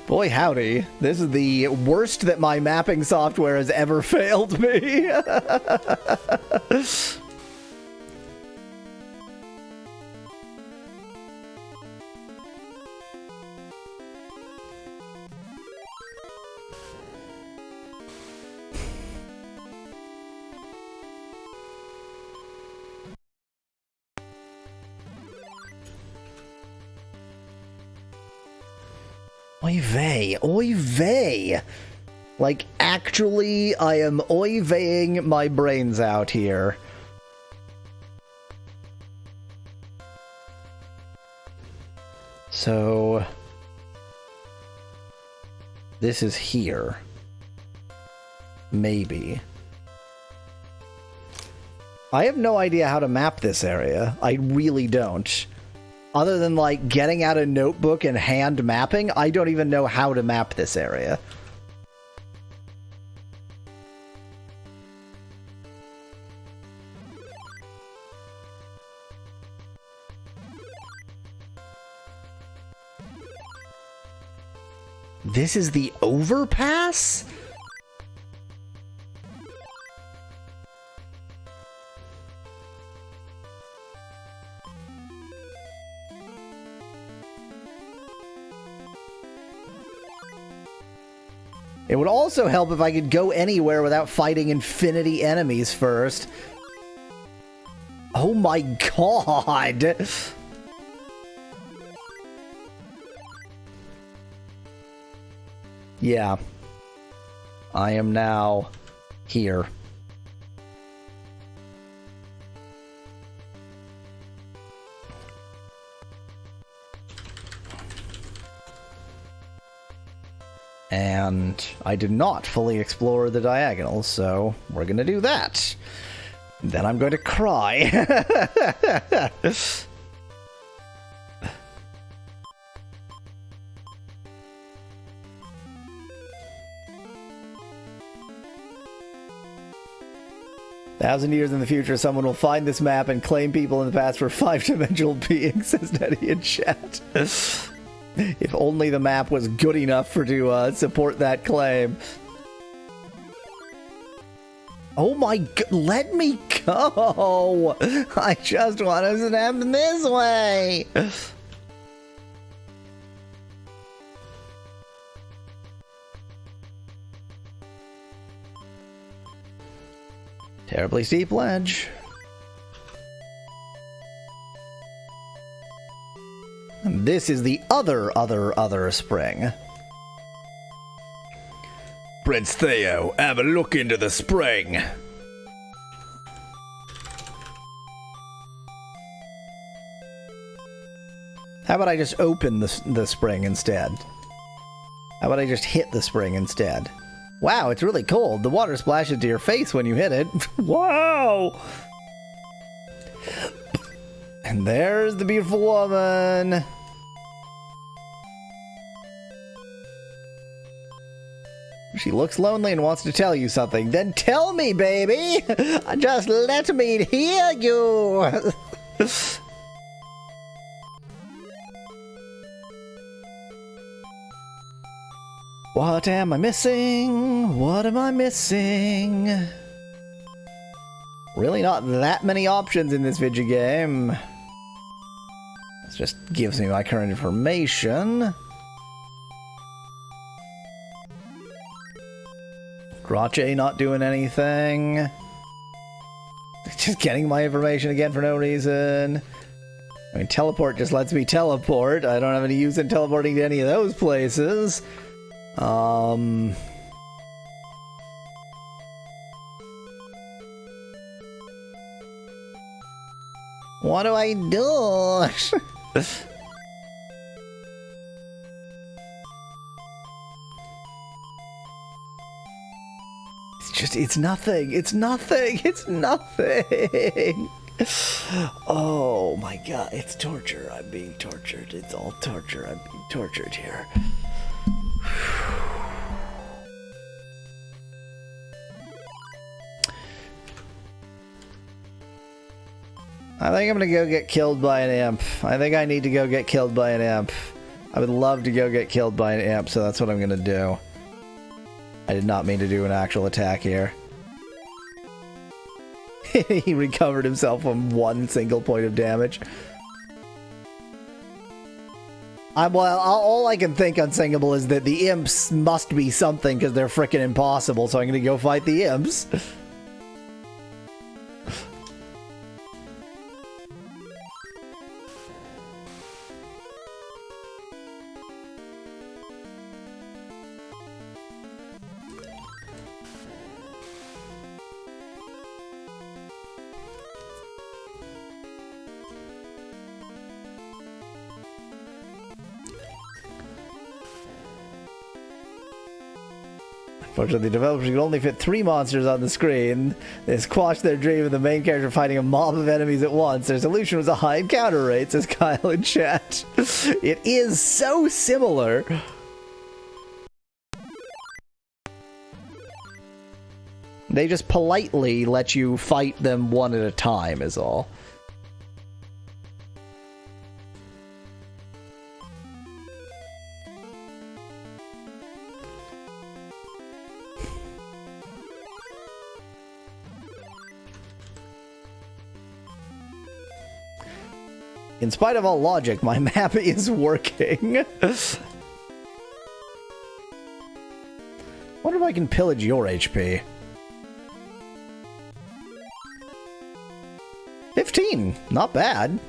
Boy howdy, this is the worst that my mapping software has ever failed me. Oy vey, oy vey. Like, actually, I am oy veying my brains out here. So, this is here. Maybe. I have no idea how to map this area. I really don't. Other than, like, getting out a notebook and hand mapping, I don't even know how to map this area. This is the overpass? It would also help if I could go anywhere without fighting infinity enemies first. Oh my god! Yeah. I am now here. And I did not fully explore the diagonals, so we're gonna do that. Then I'm going to cry. Thousand years in the future, someone will find this map and claim people in the past were five-dimensional beings, says Nettie in chat. If only the map was good enough to support that claim. Oh my god, let me go! I just want to snap this way! Terribly steep ledge. And this is the other spring. Prince Theo, have a look into the spring. How about I just open the spring instead? How about I just hit the spring instead? Wow, it's really cold. The water splashes into your face when you hit it. Wow! And there's the beautiful woman. She looks lonely and wants to tell you something. Then tell me, baby! Just let me hear you! What am I missing? What am I missing? Really not that many options in this video game. This just gives me my current information. Grache not doing anything. Just getting my information again for no reason. I mean, teleport just lets me teleport. I don't have any use in teleporting to any of those places. What do I do? It's nothing. It's nothing. It's nothing. Oh my god, it's torture. I'm being tortured. It's all torture. I'm being tortured here. I think I'm gonna go get killed by an imp. I think I need to go get killed by an imp. I would love to go get killed by an imp, so that's what I'm gonna do. I did not mean to do an actual attack here. He recovered himself from one single point of damage. Well, all I can think unsingable is that the imps must be something because they're frickin' impossible, so I'm gonna go fight the imps. Fortunately, the developers could only fit 3 monsters on the screen. They squashed their dream of the main character fighting a mob of enemies at once. Their solution was a high encounter rate, says Kyle in chat. It is so similar. They just politely let you fight them one at a time, is all. In spite of all logic, my map is working. Wonder if I can pillage your HP. 15, not bad.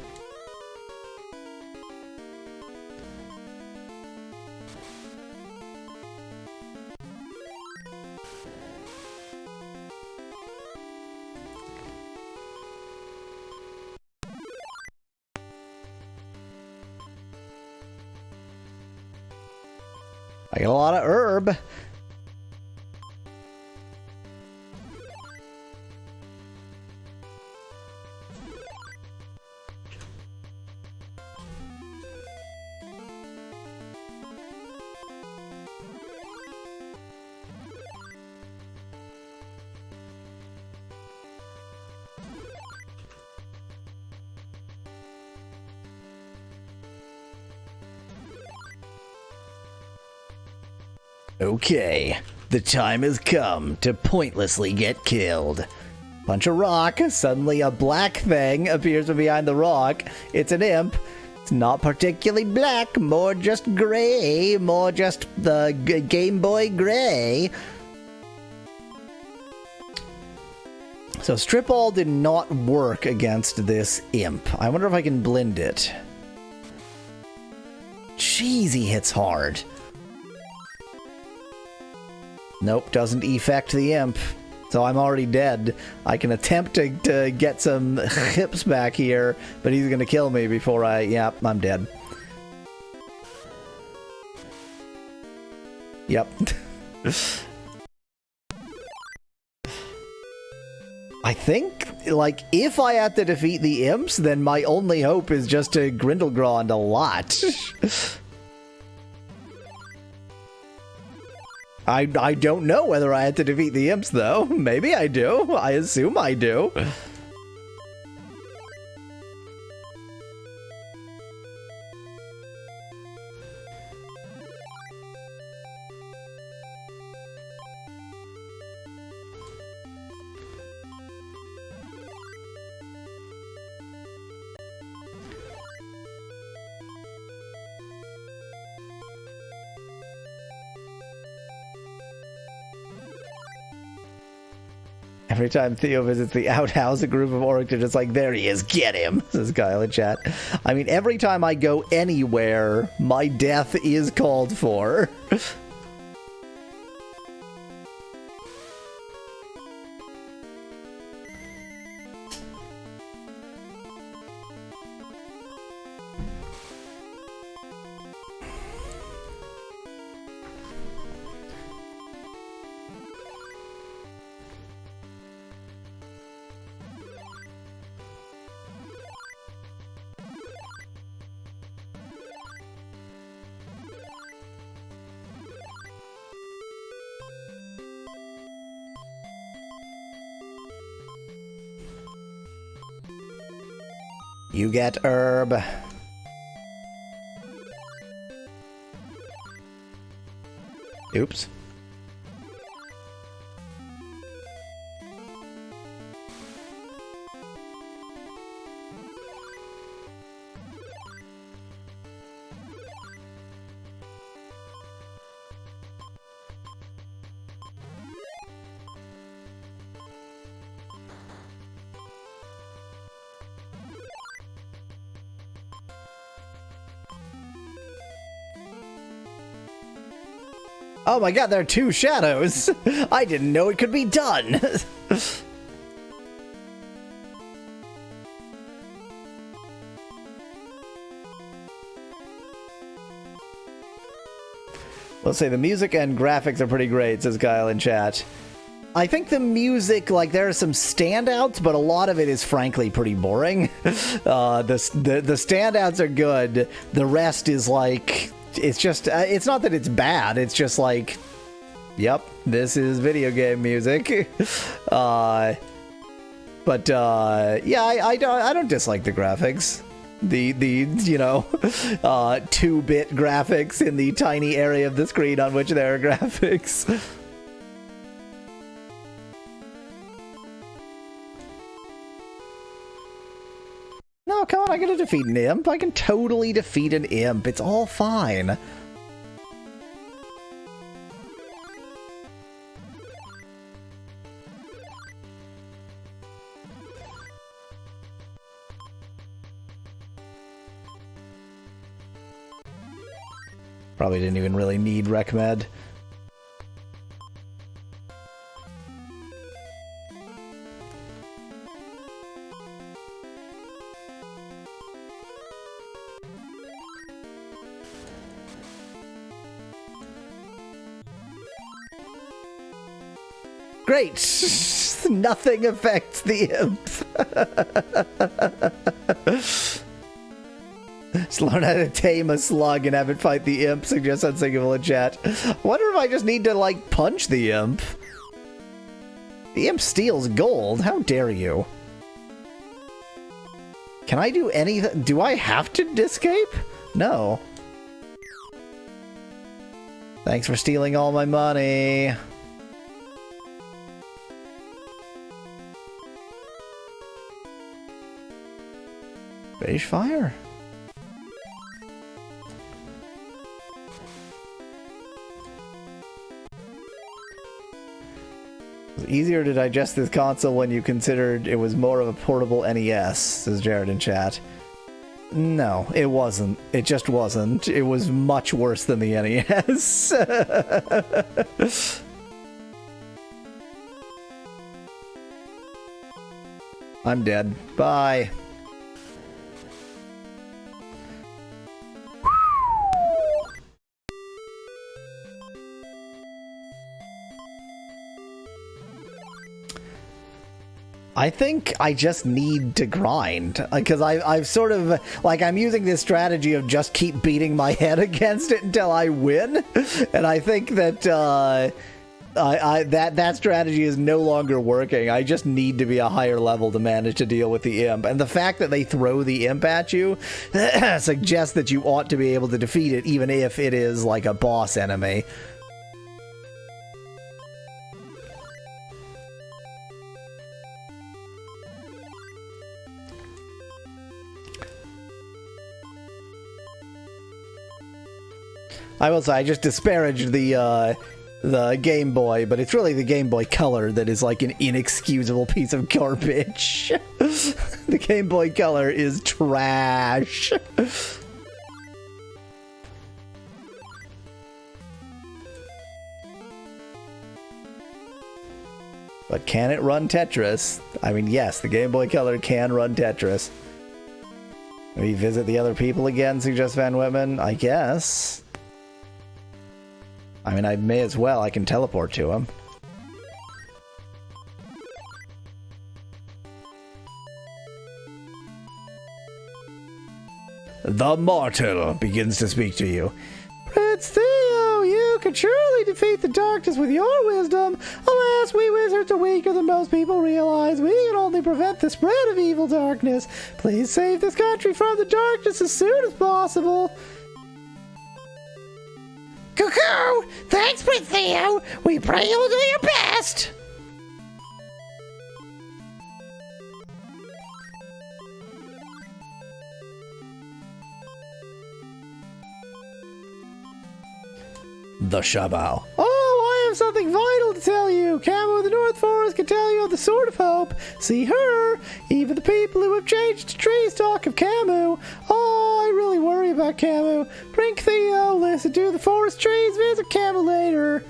I got a lot of herb. Okay, the time has come to pointlessly get killed. Punch a rock, suddenly a black thing appears from behind the rock. It's an imp. It's not particularly black, more just gray, more just the Game Boy gray. So Strip All did not work against this imp. I wonder if I can blend it. Jeez, he hits hard. Nope, doesn't effect the imp. So I'm already dead. I can attempt to get some hips back here, but he's gonna kill me before yep, I'm dead. Yep. I think, like, if I have to defeat the imps, then my only hope is just to Grindelgrond a lot. I don't know whether I had to defeat the imps, though. Maybe I do. I assume I do. Every time Theo visits the outhouse, a group of orcs are just like, there he is, get him, says Kyle in chat. I mean, every time I go anywhere, my death is called for. You get herb. Oops. Oh my god, there are two shadows! I didn't know it could be done! Let's say the music and graphics are pretty great, says Kyle in chat. I think the music, like, there are some standouts, but a lot of it is frankly pretty boring. The standouts are good. The rest is like... It's just, it's not that it's bad, it's just like, yep, this is video game music. Yeah, I don't dislike the graphics. The you know, 2-bit graphics in the tiny area of the screen on which there are graphics. No, come on, I can defeat an imp. I can totally defeat an imp. It's all fine. Probably didn't even really need Rec Med. Great! Nothing affects the imp. Just learn how to tame a slug and have it fight the imp, suggests Unsingable in chat. Wonder if I just need to, like, punch the imp. The imp steals gold. How dare you? Can I do anything? Do I have to escape? No. Thanks for stealing all my money. Beige fire. It's easier to digest this console when you considered it was more of a portable NES, says Jared in chat. No, it wasn't. It just wasn't. It was much worse than the NES. I'm dead. Bye. I think I just need to grind, because I've sort of, like, I'm using this strategy of just keep beating my head against it until I win, and I think that that strategy is no longer working. I just need to be a higher level to manage to deal with the imp, and the fact that they throw the imp at you suggests that you ought to be able to defeat it, even if it is like a boss enemy. I will say, I just disparaged the Game Boy, but it's really the Game Boy Color that is like an inexcusable piece of garbage. The Game Boy Color is trash. But can it run Tetris? I mean, yes, the Game Boy Color can run Tetris. Maybe visit the other people again, suggests Van Whitman? I guess. I mean, I may as well. I can teleport to him. The mortal begins to speak to you. Prince Theo, you can surely defeat the darkness with your wisdom. Alas, we wizards are weaker than most people realize. We can only prevent the spread of evil darkness. Please save this country from the darkness as soon as possible. Cuckoo! Thanks, Prince Theo! We pray you'll do your best! The Shabao. Oh, I have something vital to tell you. Camo of the North Forest can tell you of the Sword of Hope. See her? Even the people who have changed to trees talk of Camu. Oh, I really worry about Camu. Drink Theo, listen to the forest trees, visit Camu later.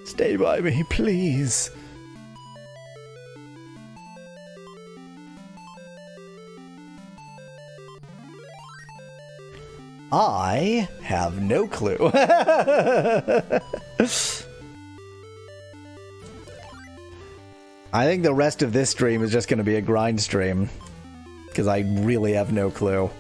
Stay by me, please. I have no clue. I think the rest of this stream is just going to be a grind stream, because I really have no clue.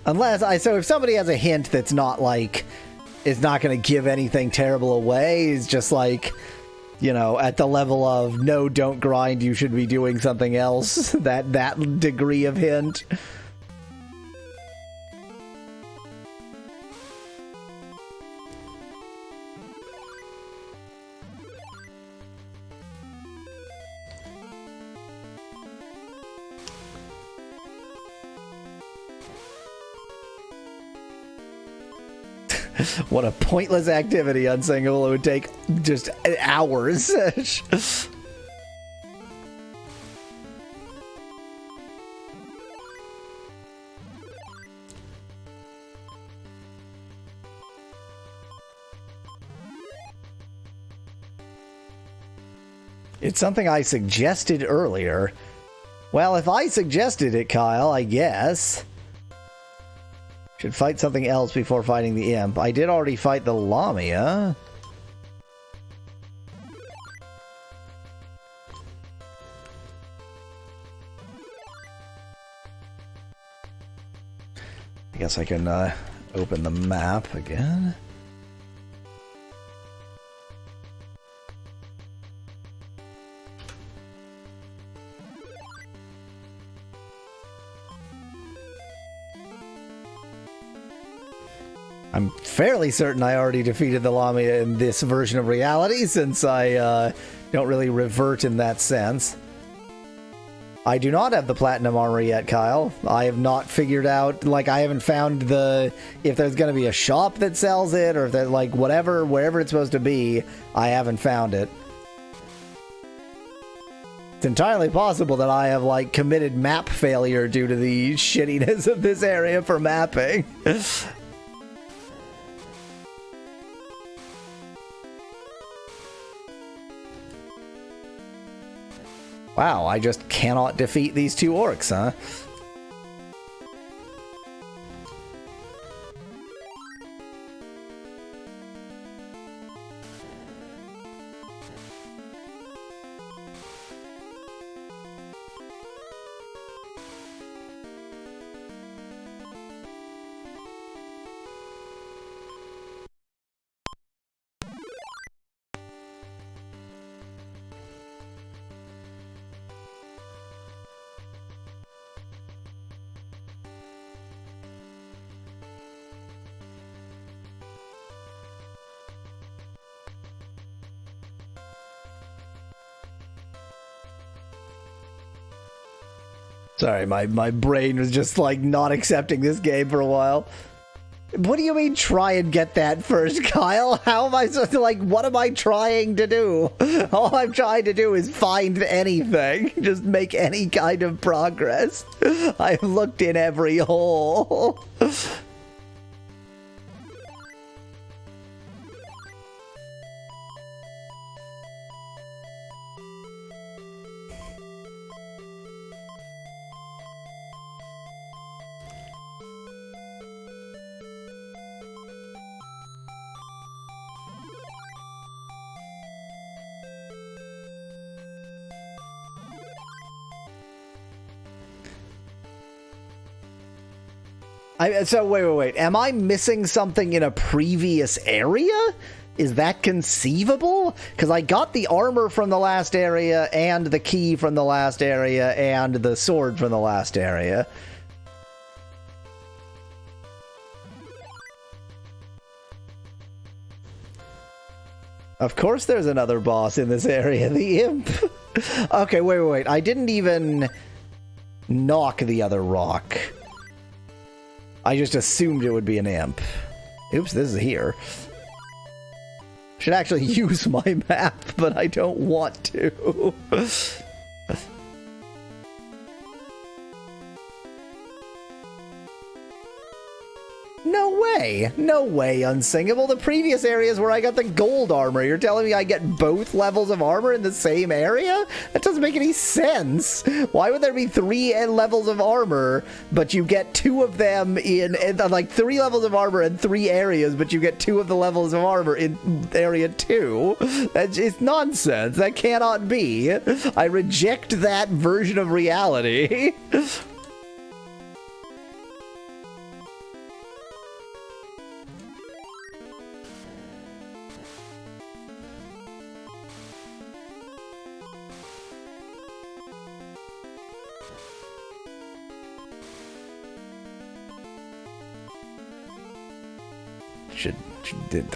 So if somebody has a hint that's not like, it's not going to give anything terrible away, it's just like, you know, at the level of, no, don't grind, you should be doing something else. That degree of hint. What a pointless activity, Unsinkable. It would take just hours. It's something I suggested earlier. Well, if I suggested it, Kyle, I guess. Should fight something else before fighting the imp. I did already fight the Lamia. I guess I can open the map again. I'm fairly certain I already defeated the Lamia in this version of reality, since I don't really revert in that sense. I do not have the platinum armor yet, Kyle. I have not figured out, like, I haven't found if there's going to be a shop that sells it, or if there's, like, wherever it's supposed to be, I haven't found it. It's entirely possible that I have, like, committed map failure due to the shittiness of this area for mapping. Wow, I just cannot defeat these two orcs, huh? Sorry, my brain was just, like, not accepting this game for a while. What do you mean, try and get that first, Kyle? How am I supposed to, like, what am I trying to do? All I'm trying to do is find anything. Just make any kind of progress. I've looked in every hole. So, wait. Am I missing something in a previous area? Is that conceivable? Because I got the armor from the last area, and the key from the last area, and the sword from the last area. Of course there's another boss in this area, the imp. Okay, wait. I didn't even knock the other rock. I just assumed it would be an imp. Oops, this is here. Should actually use my map, but I don't want to. No way, Unsingable. The previous areas where I got the gold armor, you're telling me I get both levels of armor in the same area? That doesn't make any sense. Why would there be 3 levels of armor, but you get 2 of them in like 3 levels of armor in 3 areas, but you get 2 of the levels of armor in area 2? It's nonsense. That cannot be. I reject that version of reality.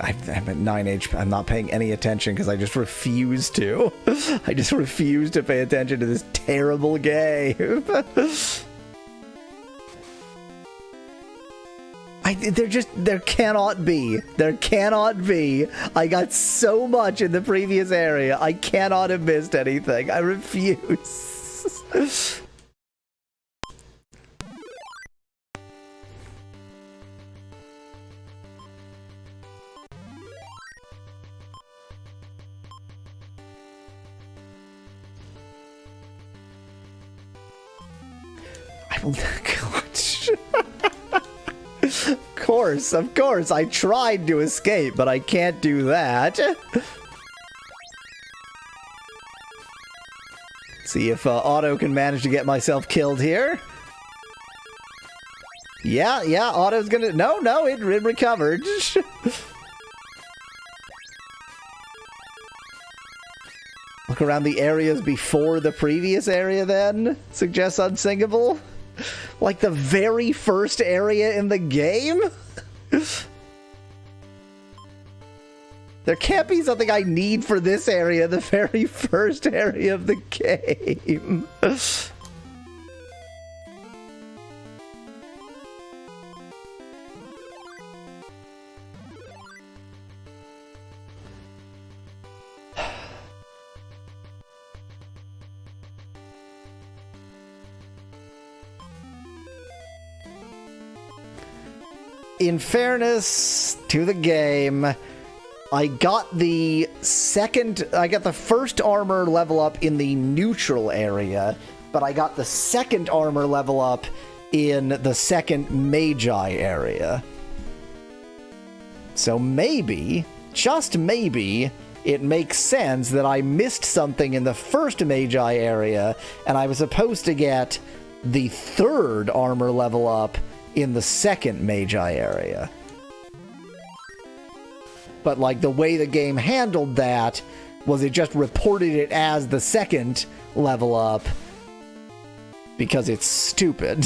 I'm at 9 HP. I'm not paying any attention because I just refuse to. I just refuse to pay attention to this terrible game. There cannot be. There cannot be. I got so much in the previous area. I cannot have missed anything. I refuse. Of course, I tried to escape, but I can't do that. See if Otto can manage to get myself killed here. Yeah, Otto's gonna... No, it recovered. Look around the areas before the previous area, then? Suggests unsingable? Like the very first area in the game? There can't be something I need for this area, the very first area of the game. In fairness to the game, I got the first armor level up in the neutral area, but I got the second armor level up in the second Magi area. So maybe, just maybe, it makes sense that I missed something in the first Magi area, and I was supposed to get the third armor level up in the second Magi area. But, like, the way the game handled that was it just reported it as the second level up because it's stupid.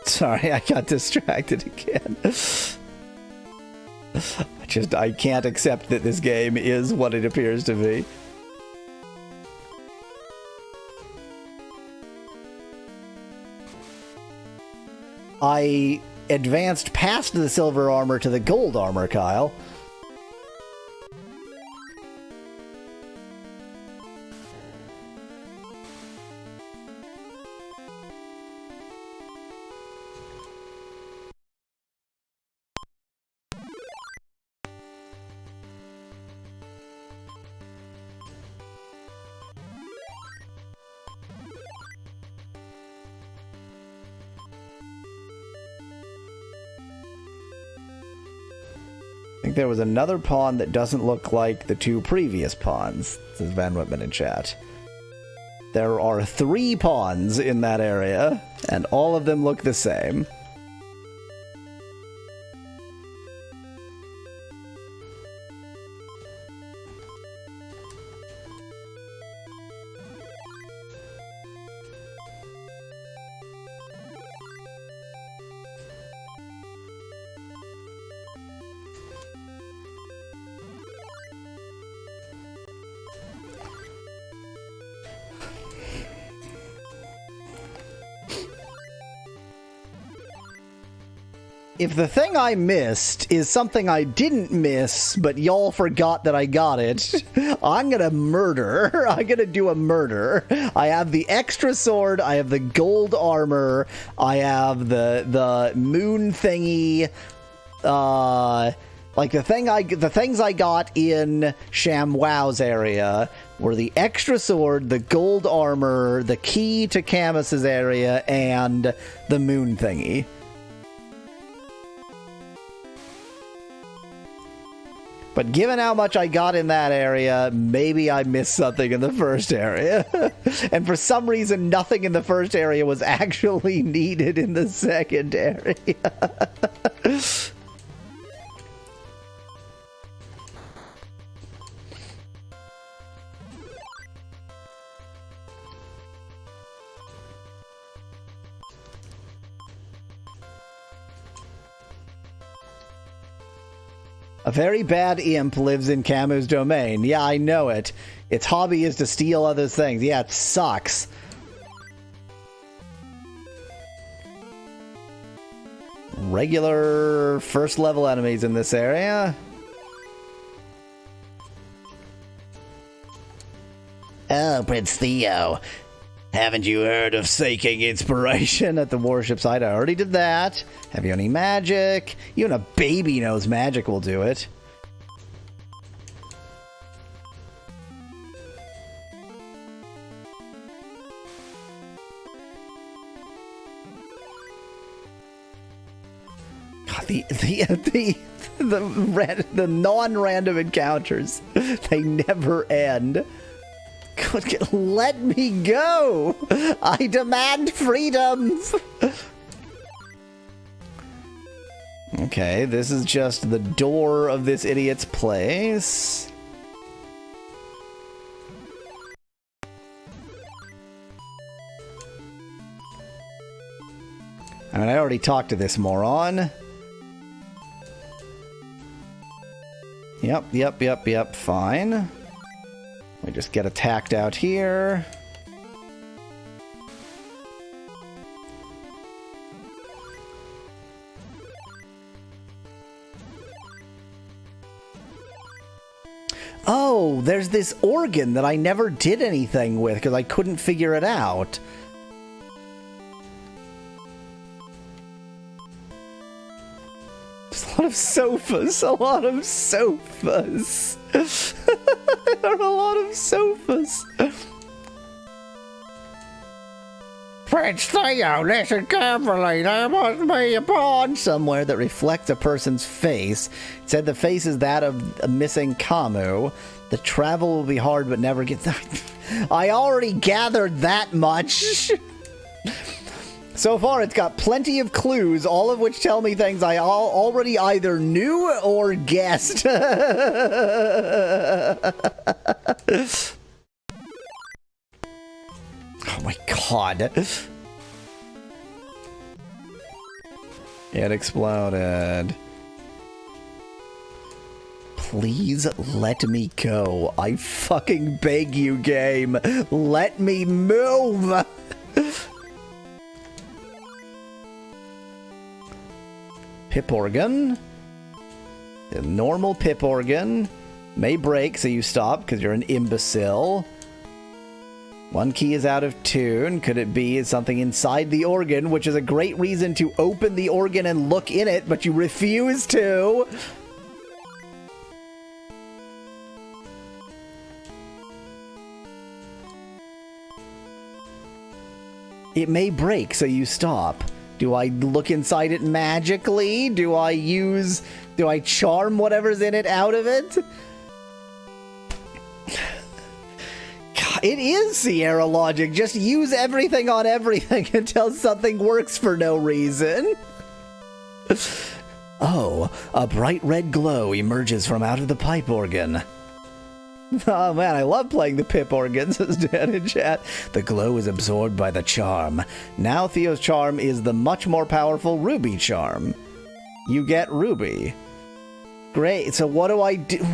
Sorry, I got distracted again. I can't accept that this game is what it appears to be. I advanced past the silver armor to the gold armor, Kyle. I think there was another pawn that doesn't look like the two previous pawns, says Van Whitman in chat. There are 3 pawns in that area, and all of them look the same. If the thing I missed is something I didn't miss, but y'all forgot that I got it, I'm gonna murder. I'm gonna do a murder. I have the extra sword, I have the gold armor, I have the moon thingy, Like, the things I got in ShamWow's area were the extra sword, the gold armor, the key to Camus's area, and the moon thingy. But given how much I got in that area, maybe I missed something in the first area. And for some reason, nothing in the first area was actually needed in the second area. A very bad imp lives in Camu's domain. Yeah, I know it. Its hobby is to steal other things. Yeah, it sucks. Regular first level enemies in this area. Oh, Prince Theo. Haven't you heard of seeking inspiration at the warship site? I already did that. Have you any magic? Even a baby knows magic will do it. God, the non-random encounters, they never end. God, let me go! I demand freedom! Okay, this is just the door of this idiot's place. I mean, I already talked to this moron. Yep, fine. We just get attacked out here. Oh, there's this organ that I never did anything with because I couldn't figure it out. There's a lot of sofas, a lot of sofas. There are a lot of sofas. Prince Theo, listen carefully. There must be a pond somewhere that reflects a person's face. It said the face is that of a missing Camus. The travel will be hard, but never get there. I already gathered that much. So far, it's got plenty of clues, all of which tell me things I already either knew or guessed. Oh my god. It exploded. Please let me go. I fucking beg you, game. Let me move. Pip organ. A normal pip organ. May break, so you stop because you're an imbecile. One key is out of tune. Could it be something inside the organ, which is a great reason to open the organ and look in it, but you refuse to? It may break, so you stop. Do I look inside it magically? Do I charm whatever's in it out of it? God, it is Sierra logic. Just use everything on everything until something works for no reason. Oh, a bright red glow emerges from out of the pipe organ. Oh man, I love playing the pip organ, says Dan in chat. The glow is absorbed by the charm. Now Theo's charm is the much more powerful Ruby charm. You get Ruby. Great, so what do I do?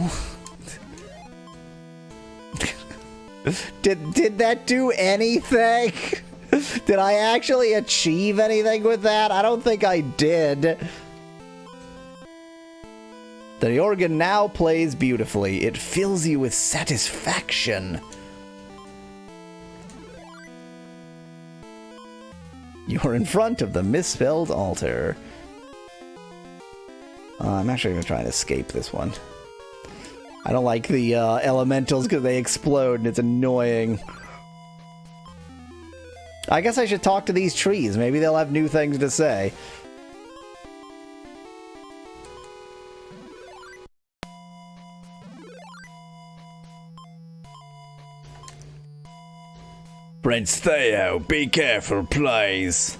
Did that do anything? Did I actually achieve anything with that? I don't think I did. The organ now plays beautifully. It fills you with satisfaction. You are in front of the misspelled altar. I'm actually going to try and escape this one. I don't like the elementals because they explode and it's annoying. I guess I should talk to these trees. Maybe they'll have new things to say. Prince Theo, be careful, please.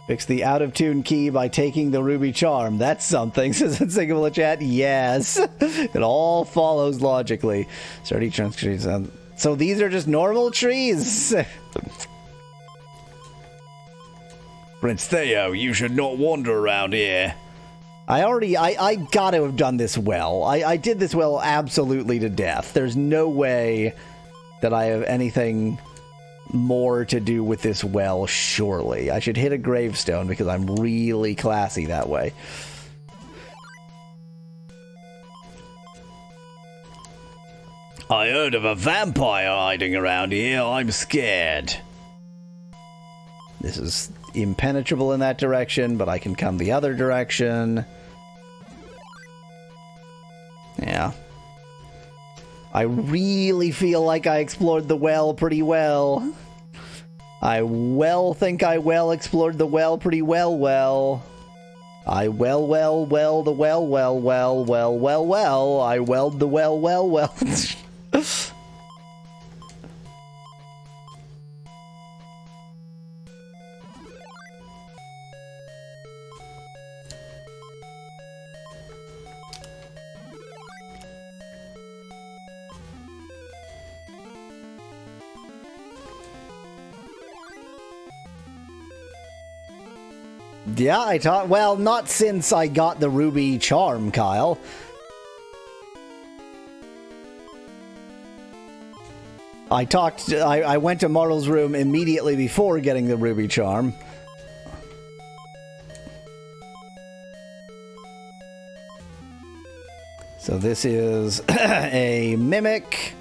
Fix the out-of-tune key by taking the ruby charm. That's something, says Sigma chat. Yes. It all follows logically. Sturdy trunk trees. So these are just normal trees. Prince Theo, you should not wander around here. I gotta have done this well. I did this well absolutely to death. There's no way that I have anything more to do with this well, surely. I should hit a gravestone because I'm really classy that way. I heard of a vampire hiding around here. I'm scared. This is impenetrable in that direction, but I can come the other direction. Yeah. I really feel like I explored the well pretty well. I think I explored the well pretty well. I the well. I welled the well. Yeah, well, not since I got the ruby charm, Kyle. I went to Martel's room immediately before getting the ruby charm. So this is a mimic.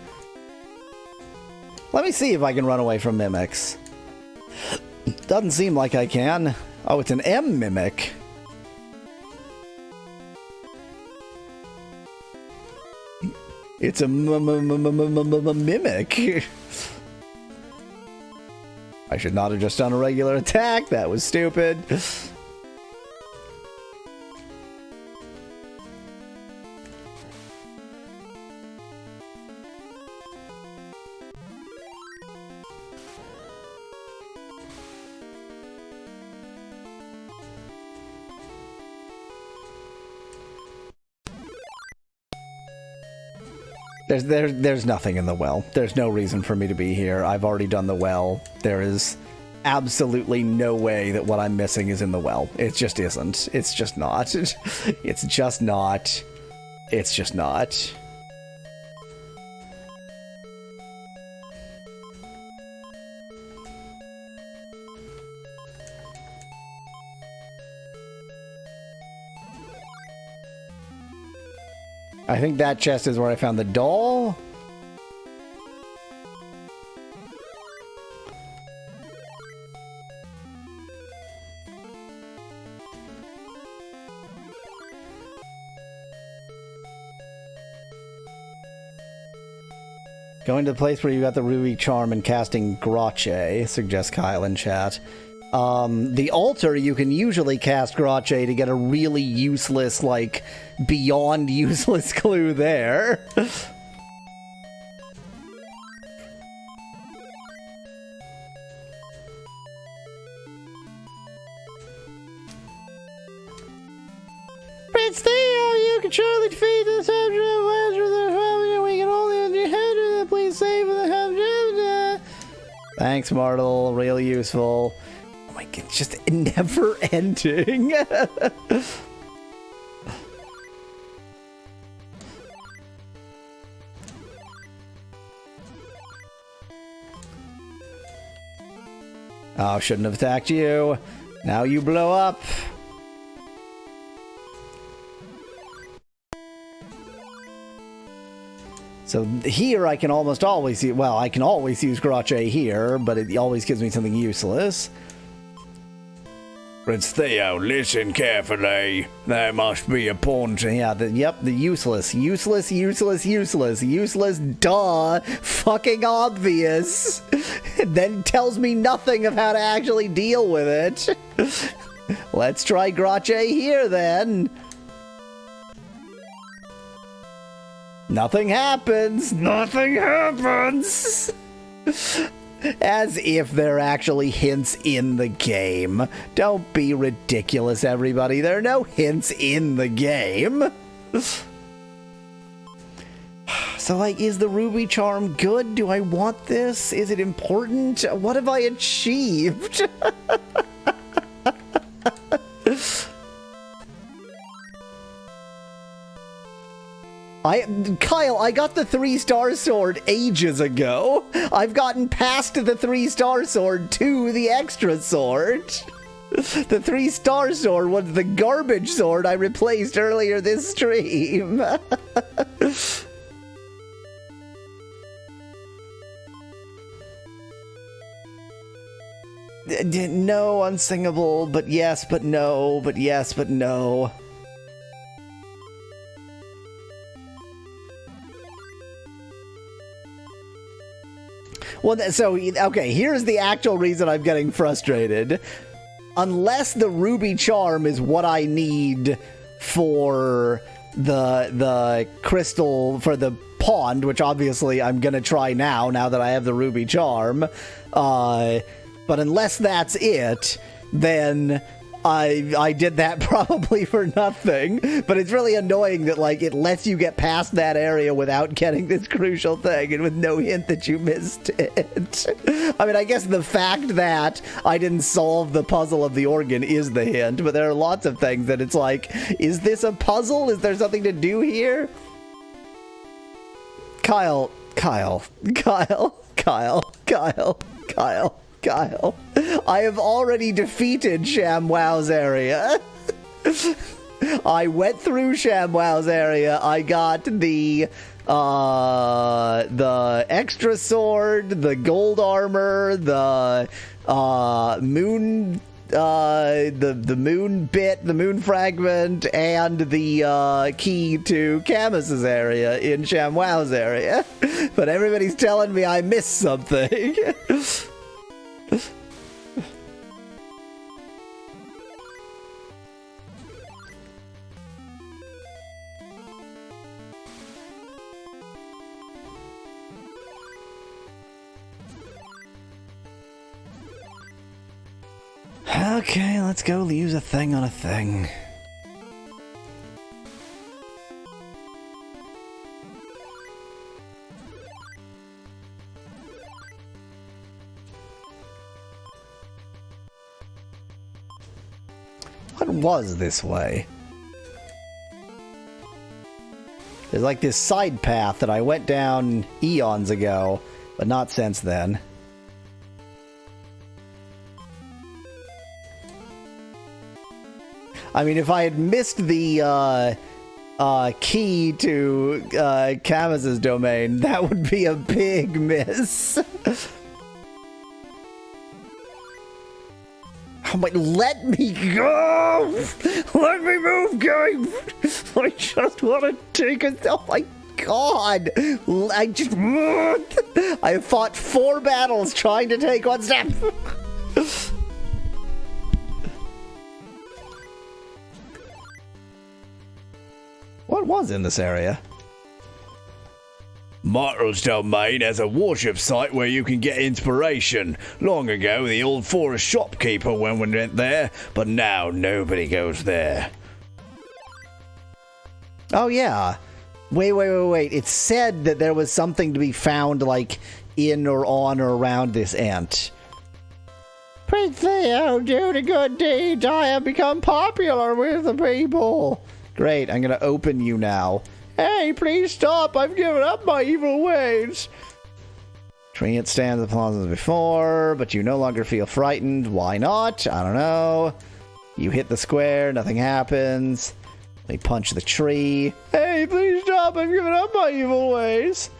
Let me see if I can run away from mimics. Doesn't seem like I can. Oh, it's an M mimic. It's a mimic. I should not have just done a regular attack. That was stupid. There's nothing in the well. There's no reason for me to be here. I've already done the well. There is absolutely no way that what I'm missing is in the well. It just isn't. It's just not. It's just not. It's just not. I think that chest is where I found the doll. Going to the place where you got the ruby charm and casting Grache, suggests Kyle in chat. The altar, you can usually cast Grache to get a really useless, like, beyond useless clue there. Prince Theo, you can surely defeat the subject of Lazarus. We can only head. Please save the subject. Thanks, Martel. Real useful. Oh my god, it's just never ending. Oh, shouldn't have attacked you. Now you blow up. So here I can almost always use, well, I can always use Grache here, but it always gives me something useless. Prince Theo, listen carefully. There must be a pawn. Yeah, the useless, duh, fucking obvious. Then tells me nothing of how to actually deal with it. Let's try Grache here, then. Nothing happens. Nothing happens. As if there are actually hints in the game. Don't be ridiculous, everybody. There are no hints in the game. So, like, is the ruby charm good? Do I want this? Is it important? What have I achieved? Kyle, I got the 3-star sword ages ago. I've gotten past the 3-star sword to the extra sword. The 3-star sword was the garbage sword I replaced earlier this stream. No, unsingable, but yes, but no, but yes, but no. Well, so, okay, here's the actual reason I'm getting frustrated. Unless the ruby charm is what I need for the crystal, for the pond, which obviously I'm gonna try now that I have the ruby charm, but unless that's it, then I did that probably for nothing. But it's really annoying that, like, it lets you get past that area without getting this crucial thing and with no hint that you missed it. I mean, I guess the fact that I didn't solve the puzzle of the organ is the hint, but there are lots of things that it's like, is this a puzzle? Is there something to do here? Kyle. I have already defeated ShamWow's area. I went through ShamWow's area. I got the extra sword, the gold armor, the moon, the moon bit, the moon fragment, and the key to Camus's area in ShamWow's area. But everybody's telling me I missed something. Okay, let's go use a thing on a thing. What was this way? There's like this side path that I went down eons ago, but not since then. I mean, if I had missed the key to Camus's domain, that would be a big miss. Oh my, let me go! Let me move, game! I just want to take it. Oh my god! I have fought 4 battles trying to take 1 step! What was in this area? Martel's Domain has a worship site where you can get inspiration. Long ago, the old forest shopkeeper went there, but now nobody goes there. Oh, yeah. Wait. It said that there was something to be found, like, in or on or around this ant. Prince Theo, due to good deeds, I have become popular with the people. Great, I'm gonna open you now. Hey, please stop! I've given up my evil ways! Treant stands upon as before, but you no longer feel frightened. Why not? I don't know. You hit the square, nothing happens. They punch the tree. Hey, please stop! I've given up my evil ways!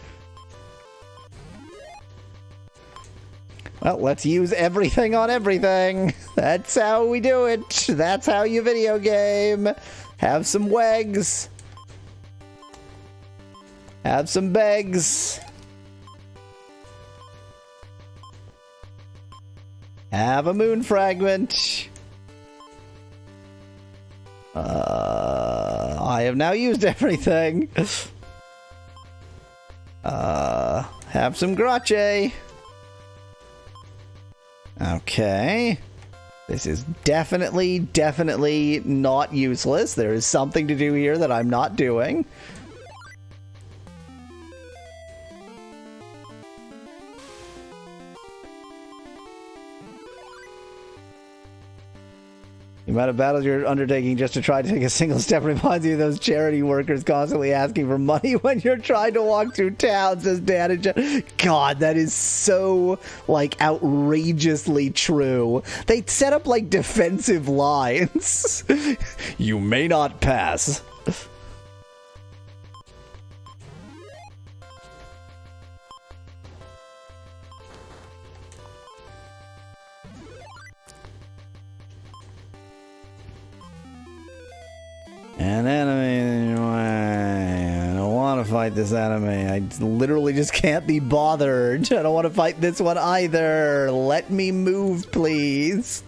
Well, let's use everything on everything. That's how we do it. That's how you video game. Have some wegs. Have some begs. Have a moon fragment. I have now used everything. Have some grache. Okay. This is definitely not useless. There is something to do here that I'm not doing. The amount of battles you're undertaking just to try to take a single step reminds you of those charity workers constantly asking for money when you're trying to walk through town, says Dan and Jen. God, that is so, like, outrageously true. They set up, like, defensive lines. You may not pass. An enemy. I don't want to fight this enemy. I literally just can't be bothered. I don't want to fight this one either. Let me move, please.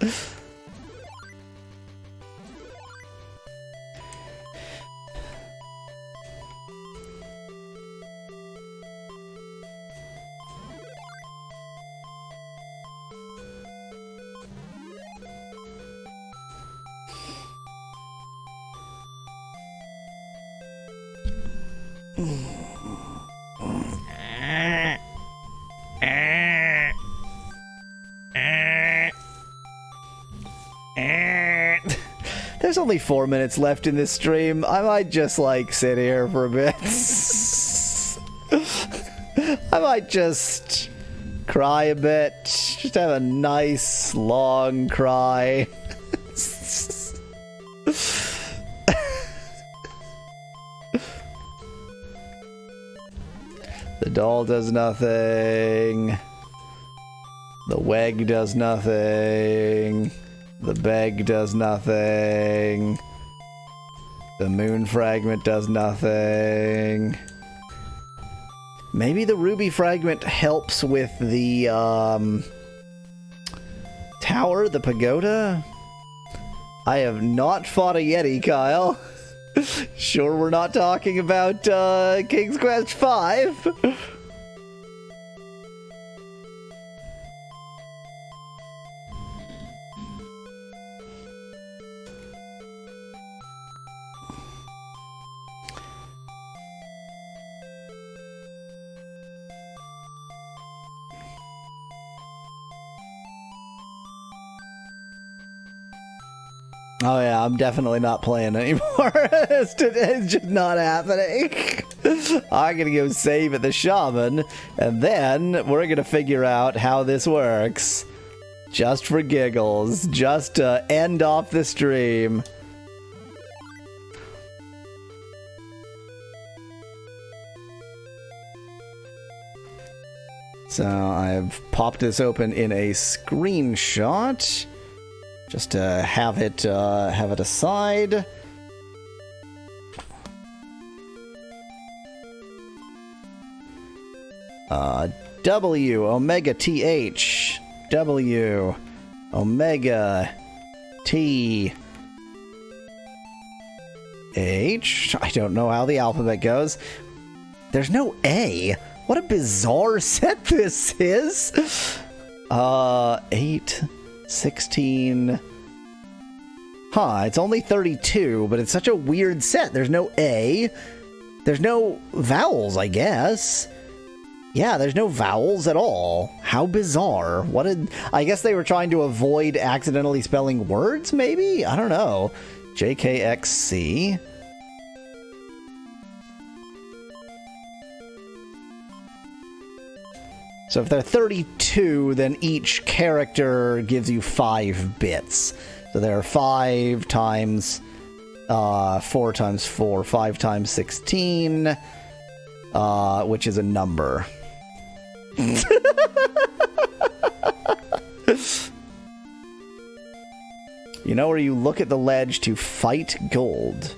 There's only 4 minutes left in this stream. I might just, like, sit here for a bit. I might just cry a bit. Just have a nice, long cry. The doll does nothing. The weg does nothing. The beg does nothing. The moon fragment does nothing. Maybe the ruby fragment helps with the tower, the pagoda? I have not fought a Yeti, Kyle. Sure we're not talking about King's Quest V? Oh yeah, I'm definitely not playing anymore. It's just not happening. I'm gonna go save at the shaman, and then we're gonna figure out how this works. Just for giggles. Just to end off the stream. So I've popped this open in a screenshot. Just to have it aside. W Omega TH W Omega T H. I don't know how the alphabet goes. There's no A. What a bizarre set this is. 8 16. Huh, it's only 32, but it's such a weird set. There's no A. There's no vowels, I guess. Yeah, there's no vowels at all. How bizarre. I guess they were trying to avoid accidentally spelling words, maybe? I don't know. JKXC. So if they're 32, then each character gives you 5 bits. So there are 5 times 4 times 4, 5 times 16, which is a number. You know where you look at the ledge to fight gold?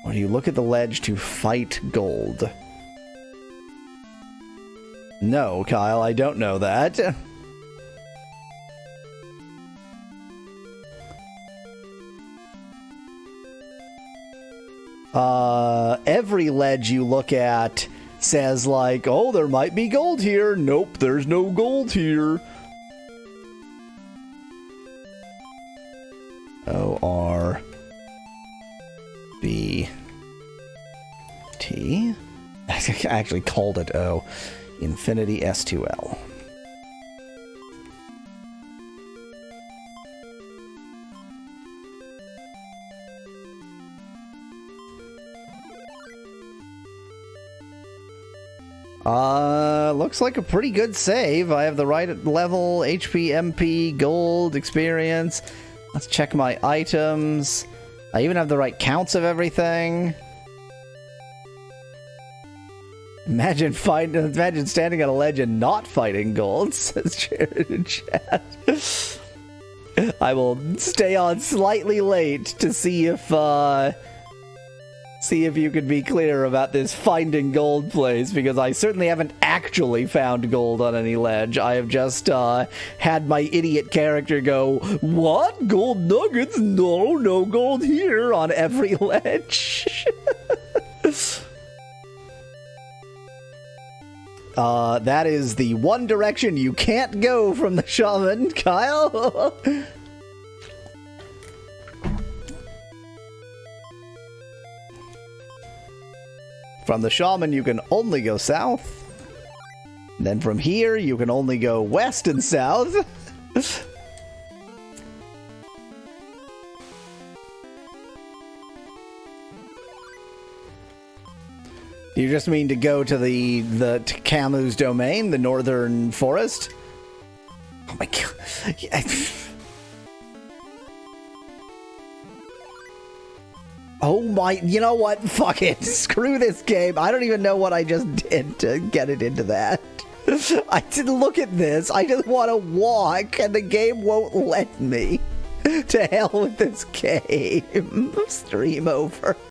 Or do you look at the ledge to fight gold? No, Kyle, I don't know that. Every ledge you look at says like, oh, there might be gold here. Nope, there's no gold here. O-R-B-T. I actually called it O. Infinity S2L. Looks like a pretty good save. I have the right level, HP, MP, gold, experience. Let's check my items. I even have the right counts of everything. Imagine standing on a ledge and not fighting gold, says Jared in chat. I will stay on slightly late to see if you can be clear about this finding gold place, because I certainly haven't actually found gold on any ledge. I have just had my idiot character go, what? Gold nuggets? No gold here on every ledge. That is the one direction you can't go from the shaman, Kyle. From the shaman, you can only go south. Then from here, you can only go west and south. You just mean to go to the Camu's domain, the northern forest? Oh my god. Oh my, you know what? Fuck it. Screw this game. I don't even know what I just did to get it into that. I didn't look at this. I just want to walk and the game won't let me. To hell with this game. Stream over.